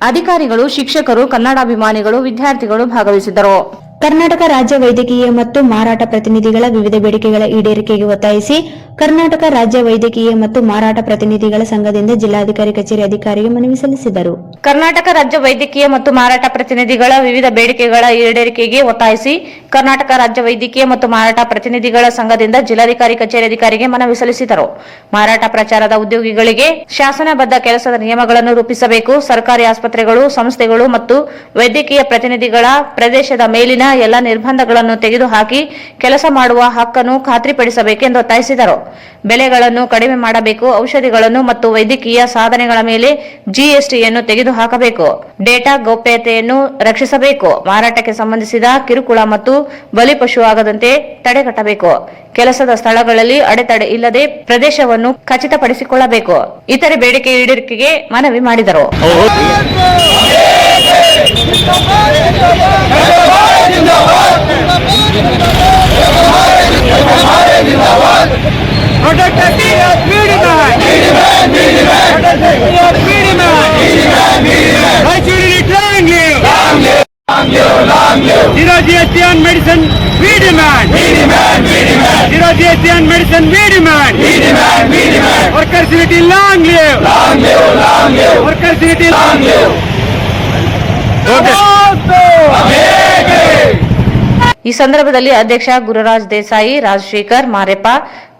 ಅಧಿಕಾರಿಗಳು, ಶಿಕ್ಷಕರು, ಕನ್ನಡಾಭಿಮಾನಿಗಳು, ವಿದ್ಯಾರ್ಥಿಗಳು ಭಾಗವಹಿಸಿದ್ದರು. ಕರ್ನಾಟಕ ರಾಜ್ಯ ವೈದ್ಯಕೀಯ ಮತ್ತು ಮಾರಾಟ ಪ್ರತಿನಿಧಿಗಳ ವಿವಿಧ ಬೇಡಿಕೆಗಳ ಈಡೇರಿಕೆಗೆ ಒತ್ತಾಯಿಸಿ ಕರ್ನಾಟಕ ರಾಜ್ಯ ವೈದ್ಯಕೀಯ ಮತ್ತು ಮಾರಾಟ ಪ್ರತಿನಿಧಿಗಳ ಸಂಘದಿಂದ ಜಿಲ್ಲಾಧಿಕಾರಿ ಕಚೇರಿ ಅಧಿಕಾರಿಗೆ ಮನವಿ ಸಲ್ಲಿಸಿದರು. ಕರ್ನಾಟಕ ರಾಜ್ಯ ವೈದ್ಯಕೀಯ ಮತ್ತು ಮಾರಾಟ ಪ್ರತಿನಿಧಿಗಳ ವಿವಿಧ ಬೇಡಿಕೆಗಳ ಈಡೇರಿಕೆಗೆ ಒತ್ತಾಯಿಸಿ ಕರ್ನಾಟಕ ರಾಜ್ಯ ವೈದ್ಯಕೀಯ ಮತ್ತು ಮಾರಾಟ ಪ್ರತಿನಿಧಿಗಳ ಸಂಘದಿಂದ ಜಿಲ್ಲಾಧಿಕಾರಿ ಕಚೇರಿ ಅಧಿಕಾರಿಗೆ ಮನವಿ ಸಲ್ಲಿಸಿದರು. ಮಾರಾಟ ಪ್ರಚಾರದ ಉದ್ಯೋಗಿಗಳಿಗೆ ಶಾಸನಬದ್ಧ ಕೆಲಸದ ನಿಯಮಗಳನ್ನು ರೂಪಿಸಬೇಕು. ಸರ್ಕಾರಿ ಆಸ್ಪತ್ರೆಗಳು, ಸಂಸ್ಥೆಗಳು ಮತ್ತು ವೈದ್ಯಕೀಯ ಪ್ರತಿನಿಧಿಗಳ ಪ್ರದೇಶದ ಮೇಲಿನ ಎಲ್ಲ ನಿರ್ಬಂಧಗಳನ್ನು ತೆಗೆದುಹಾಕಿ ಕೆಲಸ ಮಾಡುವ ಹಕ್ಕನ್ನು ಖಾತ್ರಿಪಡಿಸಬೇಕೆಂದು ಒತ್ತಾಯಿಸಿದರು. ಬೆಲೆಗಳನ್ನು ಕಡಿಮೆ ಮಾಡಬೇಕು, ಔಷಧಿಗಳನ್ನು ಮತ್ತು ವೈದ್ಯಕೀಯ ಸಾಧನೆಗಳ ಮೇಲೆ ಜಿಎಸ್ಟಿಯನ್ನು ತೆಗೆದುಹಾಕಬೇಕು, ಡೇಟಾ ಗೌಪ್ಯತೆಯನ್ನು ರಕ್ಷಿಸಬೇಕು, ಮಾರಾಟಕ್ಕೆ ಸಂಬಂಧಿಸಿದ ಕಿರುಕುಳ ಮತ್ತು ಬಲಿಪಶು ಆಗದಂತೆ ತಡೆಗಟ್ಟಬೇಕು, ಕೆಲಸದ ಸ್ಥಳಗಳಲ್ಲಿ ಅಡೆತಡೆ ಇಲ್ಲದೆ ಪ್ರದೇಶವನ್ನು ಖಚಿತಪಡಿಸಿಕೊಳ್ಳಬೇಕು, ಇತರೆ ಬೇಡಿಕೆ ಈಡೇರಿಕೆಗೆ ಮನವಿ ಮಾಡಿದರು. Zero GST on medicine, we demand. Zero GST on medicine, we demand. Workers' unity, long live. Workers' unity, long live. ಈ ಸಂದರ್ಭದಲ್ಲಿ ಅಧ್ಯಕ್ಷ ಗುರುರಾಜ್ ದೇಸಾಯಿ, ರಾಜಶೇಖರ್, ಮಾರೆಪ್ಪ,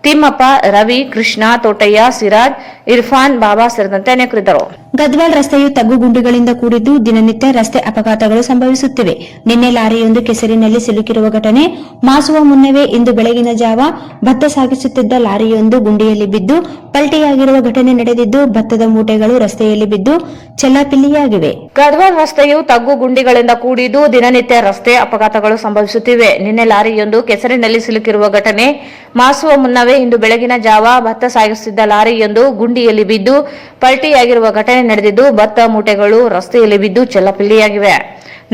ತಿಮ್ಮಪ್ಪ, ರವಿ, ಕೃಷ್ಣ, ತೋಟಯ್ಯ, ಸಿರಾಜ್, ಇರ್ಫಾನ್, ಬಾಬಾ ಸೇರಿದಂತೆ ಅನೇಕರಿದ್ದರು. ಗದ್ವಾಲ್ ರಸ್ತೆಯು ತಗ್ಗುಗುಂಡಿಗಳಿಂದ ಕೂಡಿದ್ದು ದಿನನಿತ್ಯ ರಸ್ತೆ ಅಪಘಾತಗಳು ಸಂಭವಿಸುತ್ತಿವೆ. ನಿನ್ನೆ ಲಾರಿಯೊಂದು ಕೆಸರಿನಲ್ಲಿ ಸಿಲುಕಿರುವ ಘಟನೆ. ಮಾಸುವ ಮುನ್ನವೇ ಇಂದು ಬೆಳಗಿನ ಜಾವ ಭತ್ತ ಸಾಗಿಸುತ್ತಿದ್ದ ಲಾರಿಯೊಂದು ಗುಂಡಿಯಲ್ಲಿ ಬಿದ್ದು ಪಲ್ಟಿಯಾಗಿರುವ ಘಟನೆ ನಡೆದಿದ್ದು, ಭತ್ತದ ಮೂಟೆಗಳು ರಸ್ತೆಯಲ್ಲಿ ಬಿದ್ದು ಚೆಲ್ಲಾಪಿಲ್ಲಿಯಾಗಿವೆ. ಗದ್ವಾಲ್ ರಸ್ತೆಯು ತಗ್ಗು ಗುಂಡಿಗಳಿಂದ ಕೂಡಿದ್ದು ದಿನನಿತ್ಯ ರಸ್ತೆ ಅಪಘಾತಗಳು ಸಂಭವಿಸುತ್ತಿವೆ. ನಿನ್ನೆ ಲಾರಿಯೊಂದು ಕೆಸರಿನಲ್ಲಿ ಸಿಲುಕಿರುವ ಘಟನೆ. ಮಾಸುವ ಮುನ್ನವೇ ಇಂದು ಬೆಳಗಿನ ಜಾವ ಭತ್ತ ಸಾಗಿಸುತ್ತಿದ್ದ ಲಾರಿಯೊಂದು ಗುಂಡಿಯಲ್ಲಿ ಬಿದ್ದು ಪಲ್ಟಿಯಾಗಿರುವ ಘಟನೆ ನಡೆದಿದ್ದು, ಭತ್ತ ಮೂಟೆಗಳು ರಸ್ತೆಯಲ್ಲಿ ಬಿದ್ದು ಚೆಲ್ಲಾಪಿಲ್ಲಿಯಾಗಿವೆ.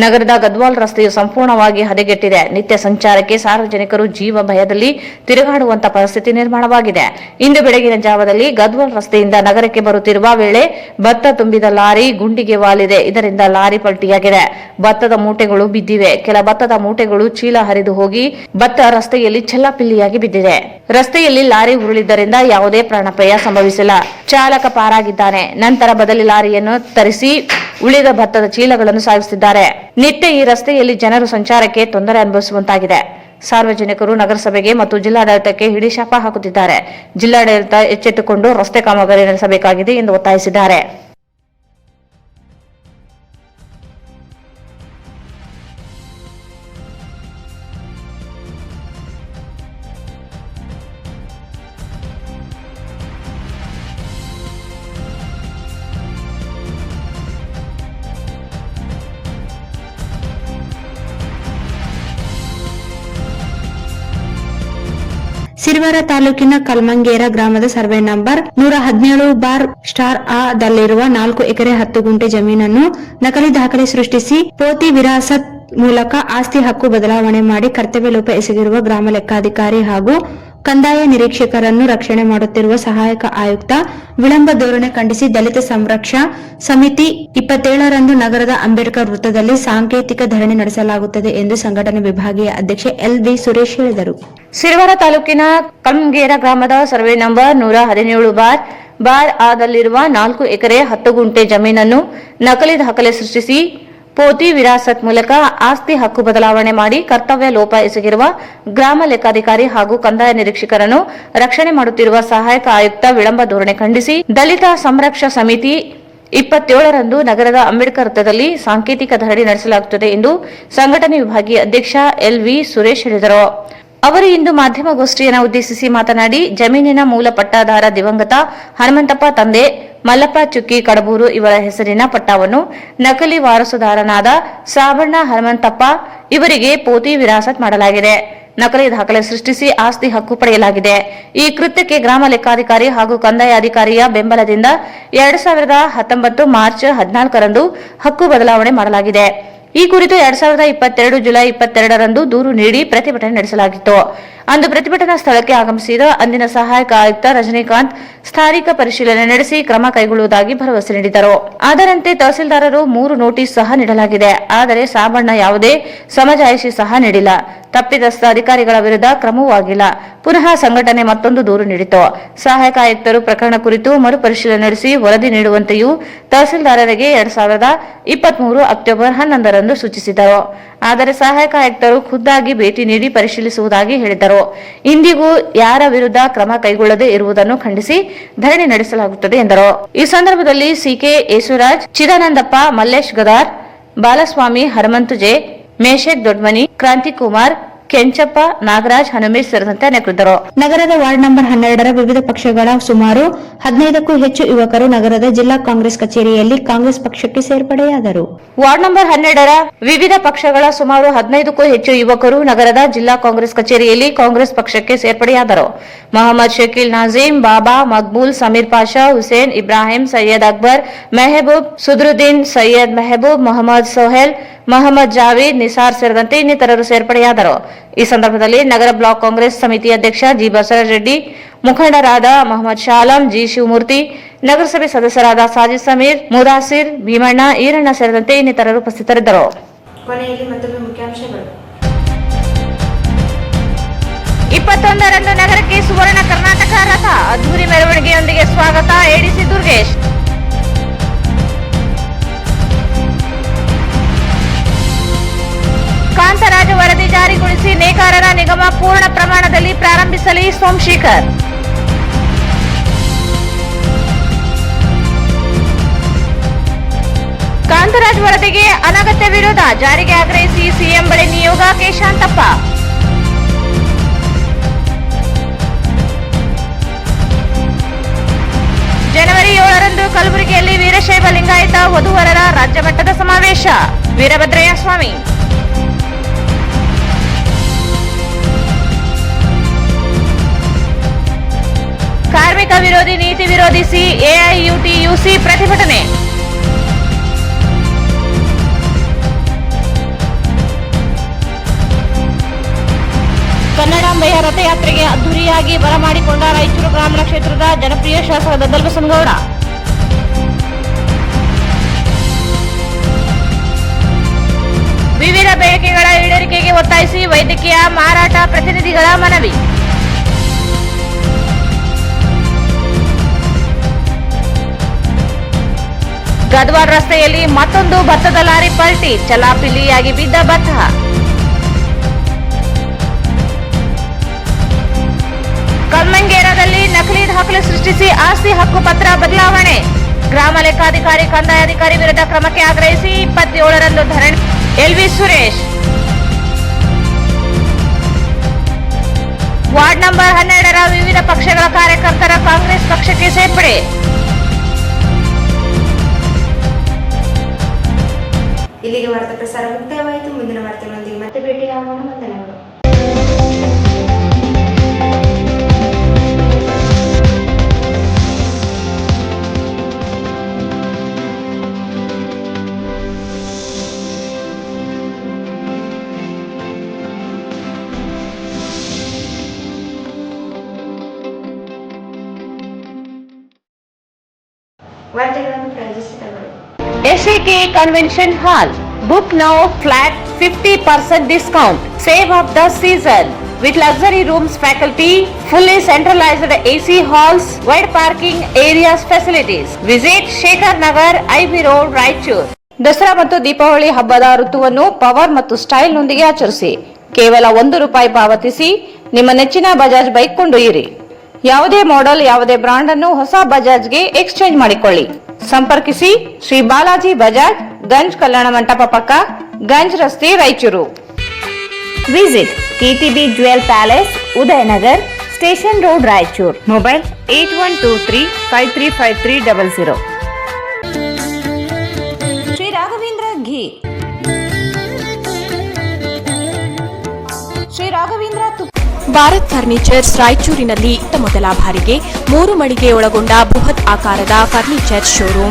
ನಗರದ ಗದ್ವಾಲ್ ರಸ್ತೆಯು ಸಂಪೂರ್ಣವಾಗಿ ಹದಗೆಟ್ಟಿದೆ. ನಿತ್ಯ ಸಂಚಾರಕ್ಕೆ ಸಾರ್ವಜನಿಕರು ಜೀವ ಭಯದಲ್ಲಿ ತಿರುಗಾಡುವಂತಹ ಪರಿಸ್ಥಿತಿ ನಿರ್ಮಾಣವಾಗಿದೆ. ಇಂದು ಬೆಳಗಿನ ಜಾವದಲ್ಲಿ ಗದ್ವಾಲ್ ರಸ್ತೆಯಿಂದ ನಗರಕ್ಕೆ ಬರುತ್ತಿರುವ ವೇಳೆ ಭತ್ತ ತುಂಬಿದ ಲಾರಿ ಗುಂಡಿಗೆ ವಾಲಿದೆ. ಇದರಿಂದ ಲಾರಿ ಪಲ್ಟಿಯಾಗಿದೆ. ಭತ್ತದ ಮೂಟೆಗಳು ಬಿದ್ದಿವೆ. ಕೆಲ ಭತ್ತದ ಮೂಟೆಗಳು ಚೀಲ ಹರಿದು ಹೋಗಿ ಭತ್ತ ರಸ್ತೆಯಲ್ಲಿ ಚೆಲ್ಲಾಪಿಲ್ಲಿಯಾಗಿ ಬಿದ್ದಿದೆ. ರಸ್ತೆಯಲ್ಲಿ ಲಾರಿ ಉರುಳಿದ್ದರಿಂದ ಯಾವುದೇ ಪ್ರಾಣಾಪಾಯ ಸಂಭವಿಸಿಲ್ಲ. ಚಾಲಕ ಪಾರಾಗಿದ್ದಾನೆ. ನಂತರ ಬದಲಿ ಲಾರಿಯನ್ನು ತರಿಸಿ ಉಳಿದ ಭತ್ತದ ಚೀಲಗಳನ್ನು ಸಾಗಿಸುತ್ತಿದ್ದಾರೆ. ನಿತ್ಯ ಈ ರಸ್ತೆಯಲ್ಲಿ ಜನರು ಸಂಚಾರಕ್ಕೆ ತೊಂದರೆ ಅನುಭವಿಸುವಂತಾಗಿದೆ. ಸಾರ್ವಜನಿಕರು ನಗರಸಭೆಗೆ ಮತ್ತು ಜಿಲ್ಲಾಡಳಿತಕ್ಕೆ ಹಿಡಿಶಾಪ ಹಾಕುತ್ತಿದ್ದಾರೆ. ಜಿಲ್ಲಾಡಳಿತ ಎಚ್ಚೆತ್ತುಕೊಂಡು ರಸ್ತೆ ಕಾಮಗಾರಿ ನಡೆಸಬೇಕಾಗಿದೆ ಎಂದು ಒತ್ತಾಯಿಸಿದ್ದಾರೆ. ಸಿರಿವಾರ ತಾಲೂಕಿನ ಕಲ್ಮಂಗೇರ ಗ್ರಾಮದ ಸರ್ವೆ ನಂಬರ್ 117/A ದಲ್ಲಿರುವ 4 ಎಕರೆ 10 ಗುಂಟೆ ಜಮೀನನ್ನು ನಕಲಿ ದಾಖಲೆ ಸೃಷ್ಟಿಸಿ ಪೋತಿ ವಿರಾಸತ್ ಮೂಲಕ ಆಸ್ತಿ ಹಕ್ಕು ಬದಲಾವಣೆ ಮಾಡಿ ಕರ್ತವ್ಯ ಲೋಪ ಎಸಗಿರುವ ಗ್ರಾಮ ಲೆಕ್ಕಾಧಿಕಾರಿ ಹಾಗೂ ಕಂದಾಯ ನಿರೀಕ್ಷಕರನ್ನು ರಕ್ಷಣೆ ಮಾಡುತ್ತಿರುವ ಸಹಾಯಕ ಆಯುಕ್ತ ವಿಳಂಬ ಧೋರಣೆ ಖಂಡಿಸಿ ದಲಿತ ಸಂರಕ್ಷಾ ಸಮಿತಿ 27ರಂದು ನಗರದ ಅಂಬೇಡ್ಕರ್ ವೃತ್ತದಲ್ಲಿ ಸಾಂಕೇತಿಕ ಧರಣಿ ನಡೆಸಲಾಗುತ್ತದೆ ಎಂದು ಸಂಘಟನೆ ವಿಭಾಗೀಯ ಅಧ್ಯಕ್ಷ ಎಲ್.ವಿ. ಸುರೇಶ್ ಹೇಳಿದರು. ಸಿರಿವಾರ ತಾಲೂಕಿನ ಕಲ್ಮಂಗೇರ ಗ್ರಾಮದ ಸರ್ವೆ ನಂಬರ್ 117/A ದಲ್ಲಿರುವ 4 ಎಕರೆ 10 ಗುಂಟೆ ಜಮೀನನ್ನು ನಕಲಿ ದಾಖಲೆ ಸೃಷ್ಟಿಸಿ ಪೋತಿ ವಿರಾಸತ್ ಮೂಲಕ ಆಸ್ತಿ ಹಕ್ಕು ಬದಲಾವಣೆ ಮಾಡಿ ಕರ್ತವ್ಯ ಲೋಪ ಎಸಗಿರುವ ಗ್ರಾಮ ಲೆಕ್ಕಾಧಿಕಾರಿ ಹಾಗೂ ಕಂದಾಯ ನಿರೀಕ್ಷಕರನ್ನು ರಕ್ಷಣೆ ಮಾಡುತ್ತಿರುವ ಸಹಾಯಕ ಆಯುಕ್ತ ವಿಳಂಬ ಧೋರಣೆ ಖಂಡಿಸಿ ದಲಿತ ಸಂರಕ್ಷಾ ಸಮಿತಿ 27ರಂದು ನಗರದ ಅಂಬೇಡ್ಕರ್ ವೃತ್ತದಲ್ಲಿ ಸಾಂಕೇತಿಕ ಧರಣಿ ನಡೆಸಲಾಗುತ್ತದೆ ಎಂದು ಸಂಘಟನೆ ವಿಭಾಗೀಯ ಅಧ್ಯಕ್ಷ ಎಲ್.ವಿ. ಸುರೇಶ್ ಹೇಳಿದರು. ಅವರು ಇಂದು ಮಾಧ್ಯಮಗೋಷ್ಠಿಯನ್ನು ಉದ್ದೇಶಿಸಿ ಮಾತನಾಡಿ, ಜಮೀನಿನ ಮೂಲ ಪಟ್ಟಾದಾರ ದಿವಂಗತ ಹನುಮಂತಪ್ಪ ತಂದೆ ಮಲ್ಲಪ್ಪ ಚುಕ್ಕಿ ಕಡಬೂರು ಇವರ ಹೆಸರಿನ ಪಟ್ಟಾವನ್ನು ನಕಲಿ ವಾರಸುದಾರನಾದ ಸಾಬಣ್ಣ ಹನುಮಂತಪ್ಪ ಇವರಿಗೆ ಪೋತಿ ವಿರಾಸತ್ ಮಾಡಲಾಗಿದೆ. ನಕಲಿ ದಾಖಲೆ ಸೃಷ್ಟಿಸಿ ಆಸ್ತಿ ಹಕ್ಕು ಪಡೆಯಲಾಗಿದೆ. ಈ ಕೃತ್ಯಕ್ಕೆ ಗ್ರಾಮ ಲೆಕ್ಕಾಧಿಕಾರಿ ಹಾಗೂ ಕಂದಾಯ ಅಧಿಕಾರಿಯ ಬೆಂಬಲದಿಂದ 2019 ಮಾರ್ಚ್ 14ರಂದು ಹಕ್ಕು ಬದಲಾವಣೆ ಮಾಡಲಾಗಿದೆ. ಈ ಕುರಿತು 2022 ಜುಲೈ 22ರಂದು ದೂರು ನೀಡಿ ಪ್ರತಿಭಟನೆ ನಡೆಸಲಾಗಿತ್ತು. ಅಂದು ಪ್ರತಿಭಟನಾ ಸ್ಥಳಕ್ಕೆ ಆಗಮಿಸಿದ ಅಂದಿನ ಸಹಾಯಕ ಆಯುಕ್ತ ರಜನಿಕಾಂತ್ ಸ್ಥಾನಿಕ ಪರಿಶೀಲನೆ ನಡೆಸಿ ಕ್ರಮ ಕೈಗೊಳ್ಳುವುದಾಗಿ ಭರವಸೆ ನೀಡಿದರು. ಅದರಂತೆ ತಹಸೀಲ್ದಾರರು 3 ನೋಟಿಸ್ ಸಹ ನೀಡಲಾಗಿದೆ. ಆದರೆ ಸಾಬಣ್ಣ ಯಾವುದೇ ಸಮಜಾಯಿಷಿ ಸಹ ನೀಡಿಲ್ಲ. ತಪ್ಪಿತಸ್ಥ ಅಧಿಕಾರಿಗಳ ವಿರುದ್ಧ ಕ್ರಮವೂ ಆಗಿಲ್ಲ. ಪುನಃ ಸಂಘಟನೆ ಮತ್ತೊಂದು ದೂರು ನೀಡಿತು. ಸಹಾಯಕ ಆಯುಕ್ತರು ಪ್ರಕರಣ ಕುರಿತು ಮರುಪರಿಶೀಲನೆ ನಡೆಸಿ ವರದಿ ನೀಡುವಂತೆಯೂ ತಹಸೀಲ್ದಾರರಿಗೆ 2023 ಅಕ್ಟೋಬರ್ 11ರಂದು ಸೂಚಿಸಿದರು. ಆದರೆ ಸಹಾಯಕ ಆಯುಕ್ತರು ಖುದ್ದಾಗಿ ಭೇಟಿ ನೀಡಿ ಪರಿಶೀಲಿಸುವುದಾಗಿ ಹೇಳಿದರು. ಇಂದಿಗೂ ಯಾರ ವಿರುದ್ಧ ಕ್ರಮ ಕೈಗೊಳ್ಳದೆ ಇರುವುದನ್ನು ಖಂಡಿಸಿ ಧರಣಿ ನಡೆಸಲಾಗುತ್ತದೆ ಎಂದರು. ಈ ಸಂದರ್ಭದಲ್ಲಿ ಸಿಕೆ ಯೇಸುರಾಜ್, ಚಿದಾನಂದಪ್ಪ, ಮಲ್ಲೇಶ್ ಗದಾರ್, ಬಾಲಸ್ವಾಮಿ, ಹನುಮಂತು ಜೆ, ಮೇಷಕ್ ದೊಡ್ಮನಿ, ಕ್ರಾಂತಿಕುಮಾರ್, ಕೆಂಚಪ್ಪ, ನಾಗರಾಜ್, ಹನುಮೇಶ್ ಸೇರಿದಂತೆ ಅನೇಕರಿದ್ದರು. ನಗರದ ವಾರ್ಡ್ ನಂಬರ್ 12ರ ವಿವಿಧ ಪಕ್ಷಗಳ ಸುಮಾರು 15ಕ್ಕೂ ಹೆಚ್ಚು ಯುವಕರು ನಗರದ ಜಿಲ್ಲಾ ಕಾಂಗ್ರೆಸ್ ಕಚೇರಿಯಲ್ಲಿ ಕಾಂಗ್ರೆಸ್ ಪಕ್ಷಕ್ಕೆ ಸೇರ್ಪಡೆಯಾದರು. ವಾರ್ಡ್ ನಂಬರ್ 12ರ ವಿವಿಧ ಪಕ್ಷಗಳ ಸುಮಾರು 15ಕ್ಕೂ ಹೆಚ್ಚು ಯುವಕರು ನಗರದ ಜಿಲ್ಲಾ ಕಾಂಗ್ರೆಸ್ ಕಚೇರಿಯಲ್ಲಿ ಕಾಂಗ್ರೆಸ್ ಪಕ್ಷಕ್ಕೆ ಸೇರ್ಪಡೆಯಾದರು. ಮೊಹಮ್ಮದ್ ಶಕೀಲ್ ನಾಜೀಂ, ಬಾಬಾ, ಮಕ್ಬೂಲ್, ಸಮೀರ್ ಪಾಷಾ, ಹುಸೇನ್, ಇಬ್ರಾಹಿಂ, ಸೈಯದ್ ಅಕ್ಬರ್, ಮೆಹಬೂಬ್, ಸುದ್ರುದ್ದೀನ್, ಸೈಯದ್ ಮೆಹಬೂಬ್, ಮೊಹಮ್ಮದ್ ಸೋಹೆಲ್, ಮೊಹಮ್ಮದ್ ಜಾವೀದ್, ನಿಸಾರ್ ಸೇರಿದಂತೆ ಇನ್ನಿತರರು ಸೇರ್ಪಡೆಯಾದರು. ಈ ಸಂದರ್ಭದಲ್ಲಿ ನಗರ ಬ್ಲಾಕ್ ಕಾಂಗ್ರೆಸ್ ಸಮಿತಿ ಅಧ್ಯಕ್ಷ ಜಿ ಬಸವರಾಜ ರೆಡ್ಡಿ, ಮುಖಂಡರಾದ ಮೊಹಮ್ಮದ್ ಶಾಲಂ, ಜಿ ಶಿವಮೂರ್ತಿ, ನಗರಸಭೆ ಸದಸ್ಯರಾದ ಸಾಜಿದ್ ಸಮೀರ್, ಮುದಾಸಿರ್, ಭೀಮಣ್ಣ, ಈರಣ್ಣ ಸೇರಿದಂತೆ ಇನ್ನಿತರರು ಉಪಸ್ಥಿತರಿದ್ದರು. ಕೊನೆಯಲ್ಲಿ ಮತ್ತೊಮ್ಮೆ ಮುಖ್ಯಾಂಶಗಳು. 21ರಂದು ನಗರಕ್ಕೆ ಸುವರ್ಣ ಕರ್ನಾಟಕ ರಥ ಅದ್ದೂರಿ ಮೆರವಣಿಗೆಯೊಂದಿಗೆ ಸ್ವಾಗತ, ಎಡಿಸಿ ದುರ್ಗೇಶ್. ಕಾಂತರಾಜು ವರದಿ ಜಾರಿಗೊಳಿಸಿ ನೇಕಾರರ ನಿಗಮ ಪೂರ್ಣ ಪ್ರಮಾಣದಲ್ಲಿ ಪ್ರಾರಂಭಿಸಲಿ, ಸೋಮಶೇಖರ್. ಕಾಂತರಾಜ್ ವರದಿಗೆ ಅನಗತ್ಯ ವಿರೋಧ, ಜಾರಿಗೆ ಆಗ್ರಹಿಸಿ ಸಿಎಂ ಬಳಿ ನಿಯೋಗ, ಕೆ ಶಾಂತಪ್ಪ. ಜನವರಿ 7ರಂದು ಕಲಬುರಗಿಯಲ್ಲಿ ವೀರಶೈವ ಲಿಂಗಾಯತ ವಧುವರರ ರಾಜ್ಯ ಮಟ್ಟದ ಸಮಾವೇಶ, ವೀರಭದ್ರಯ್ಯ ಸ್ವಾಮಿ. ಕಾರ್ಮಿಕ ವಿರೋಧಿ ನೀತಿ ವಿರೋಧಿಸಿ ಎಐಯುಟಿಯುಸಿ ಪ್ರತಿಭಟನೆ. ಕನ್ನಡಾಂಬೆಯ ರಥಯಾತ್ರೆಗೆ ಅದ್ದೂರಿಯಾಗಿ ಬರಮಾಡಿಕೊಂಡ ರಾಯಚೂರು ಗ್ರಾಮೀಣ ಕ್ಷೇತ್ರದ ಜನಪ್ರಿಯ ಶಾಸಕ ದದ್ದಲ್ ಬಸನಗೌಡ. ವಿವಿಧ ಬೇಡಿಕೆಗಳ ಈಡೇರಿಕೆಗೆ ಒತ್ತಾಯಿಸಿ ವೈದ್ಯಕೀಯ ಮಾರಾಟ ಪ್ರತಿನಿಧಿಗಳ ಮನವಿ. ಗದ್ವಾಲ್ ರಸ್ತೆಯಲ್ಲಿ ಮತ್ತೊಂದು ಭತ್ತದ ಲಾರಿ ಪಲ್ಟಿ, ಚಲಾಪಿಲ್ಲಿಯಾಗಿ ಬಿದ್ದ ಭತ್ತ. ಕಲ್ಮಂಗೇರದಲ್ಲಿ ನಕಲಿ ದಾಖಲೆ ಸೃಷ್ಟಿಸಿ ಆಸ್ತಿ ಹಕ್ಕು ಪತ್ರ ಬದಲಾವಣೆ, ಗ್ರಾಮ ಲೆಕ್ಕಾಧಿಕಾರಿ ಕಂದಾಯಾಧಿಕಾರಿ ವಿರುದ್ಧ ಕ್ರಮಕ್ಕೆ ಆಗ್ರಹಿಸಿ 27ರಂದು ಧರಣಿ, ಎಲ್ವಿ ಸುರೇಶ್. ವಾರ್ಡ್ ನಂಬರ್ 12ರ ವಿವಿಧ ಪಕ್ಷಗಳ ಕಾರ್ಯಕರ್ತರ ಕಾಂಗ್ರೆಸ್ ಪಕ್ಷಕ್ಕೆ ಸೇರ್ಪಡೆ. ಇಲ್ಲಿಗೆ ವಾರ್ತಾ ಪ್ರಸಾರ ಮುಕ್ತಾಯವಾಯಿತು. ಮುಂದಿನ ವಾರ್ತೆಗಳೊಂದಿಗೆ ಮತ್ತೆ ಭೇಟಿಯಾಗೋಣ. ವಂದನೆಗಳು. ವಾರ್ತೆಗಳನ್ನು ಪ್ರಾಯೋಜಿಸಿದವರು SAK Convention Hall. Book now, flat 50% discount. Save of the season with luxury rooms, faculty, fully centralized AC halls, wide parking areas, facilities. Visit Shekhar Nagar, IB Road, Raichur. Dasara ಮತ್ತು ದೀಪಾವಳಿ ಹಬ್ಬದ ಋತುವನ್ನು ಪವರ್ ಮತ್ತು ಸ್ಟೈಲ್ ನೊಂದಿಗೆ ಆಚರಿಸಿ. ಕೇವಲ ₹1 ಪಾವತಿಸಿ ನಿಮ್ಮ ನೆಚ್ಚಿನ Bajaj bike ಕೊಂಡೊಯ್ಯಿರಿ. ಯಾವುದೇ ಮಾಡೆಲ್, ಯಾವುದೇ ಬ್ರಾಂಡ್ ಅನ್ನು ಹೊಸ ಬಜಾಜ್ಗೆ ಎಕ್ಸ್ಚೇಂಜ್ ಮಾಡಿಕೊಳ್ಳಿ. ಸಂಪರ್ಕಿಸಿ ಶ್ರೀ ಬಾಲಾಜಿ ಬಜಾಜ್, ಗಂಜ್ ಕಲ್ಯಾಣ ಮಂಟಪ ಪಕ್ಕ, ಗಂಜ್ ರಸ್ತೆ, Raichur. Visit KTB Jewel Palace, Udayanagar, station road, Raichur. Mobile 8123535300. Shri Raghavendra ghee, Shri Raghavendra Bharat furnitures ರಾಯಚೂರಿನಲ್ಲಿ ಮೊದಲ ಬಾರಿಗೆ 3 ಮಳಿಗೆ ಒಳಗೊಂಡ ಬೃಹತ್ ಆಕಾರದ ಫರ್ನಿಚರ್ ಶೋರೂಮ್.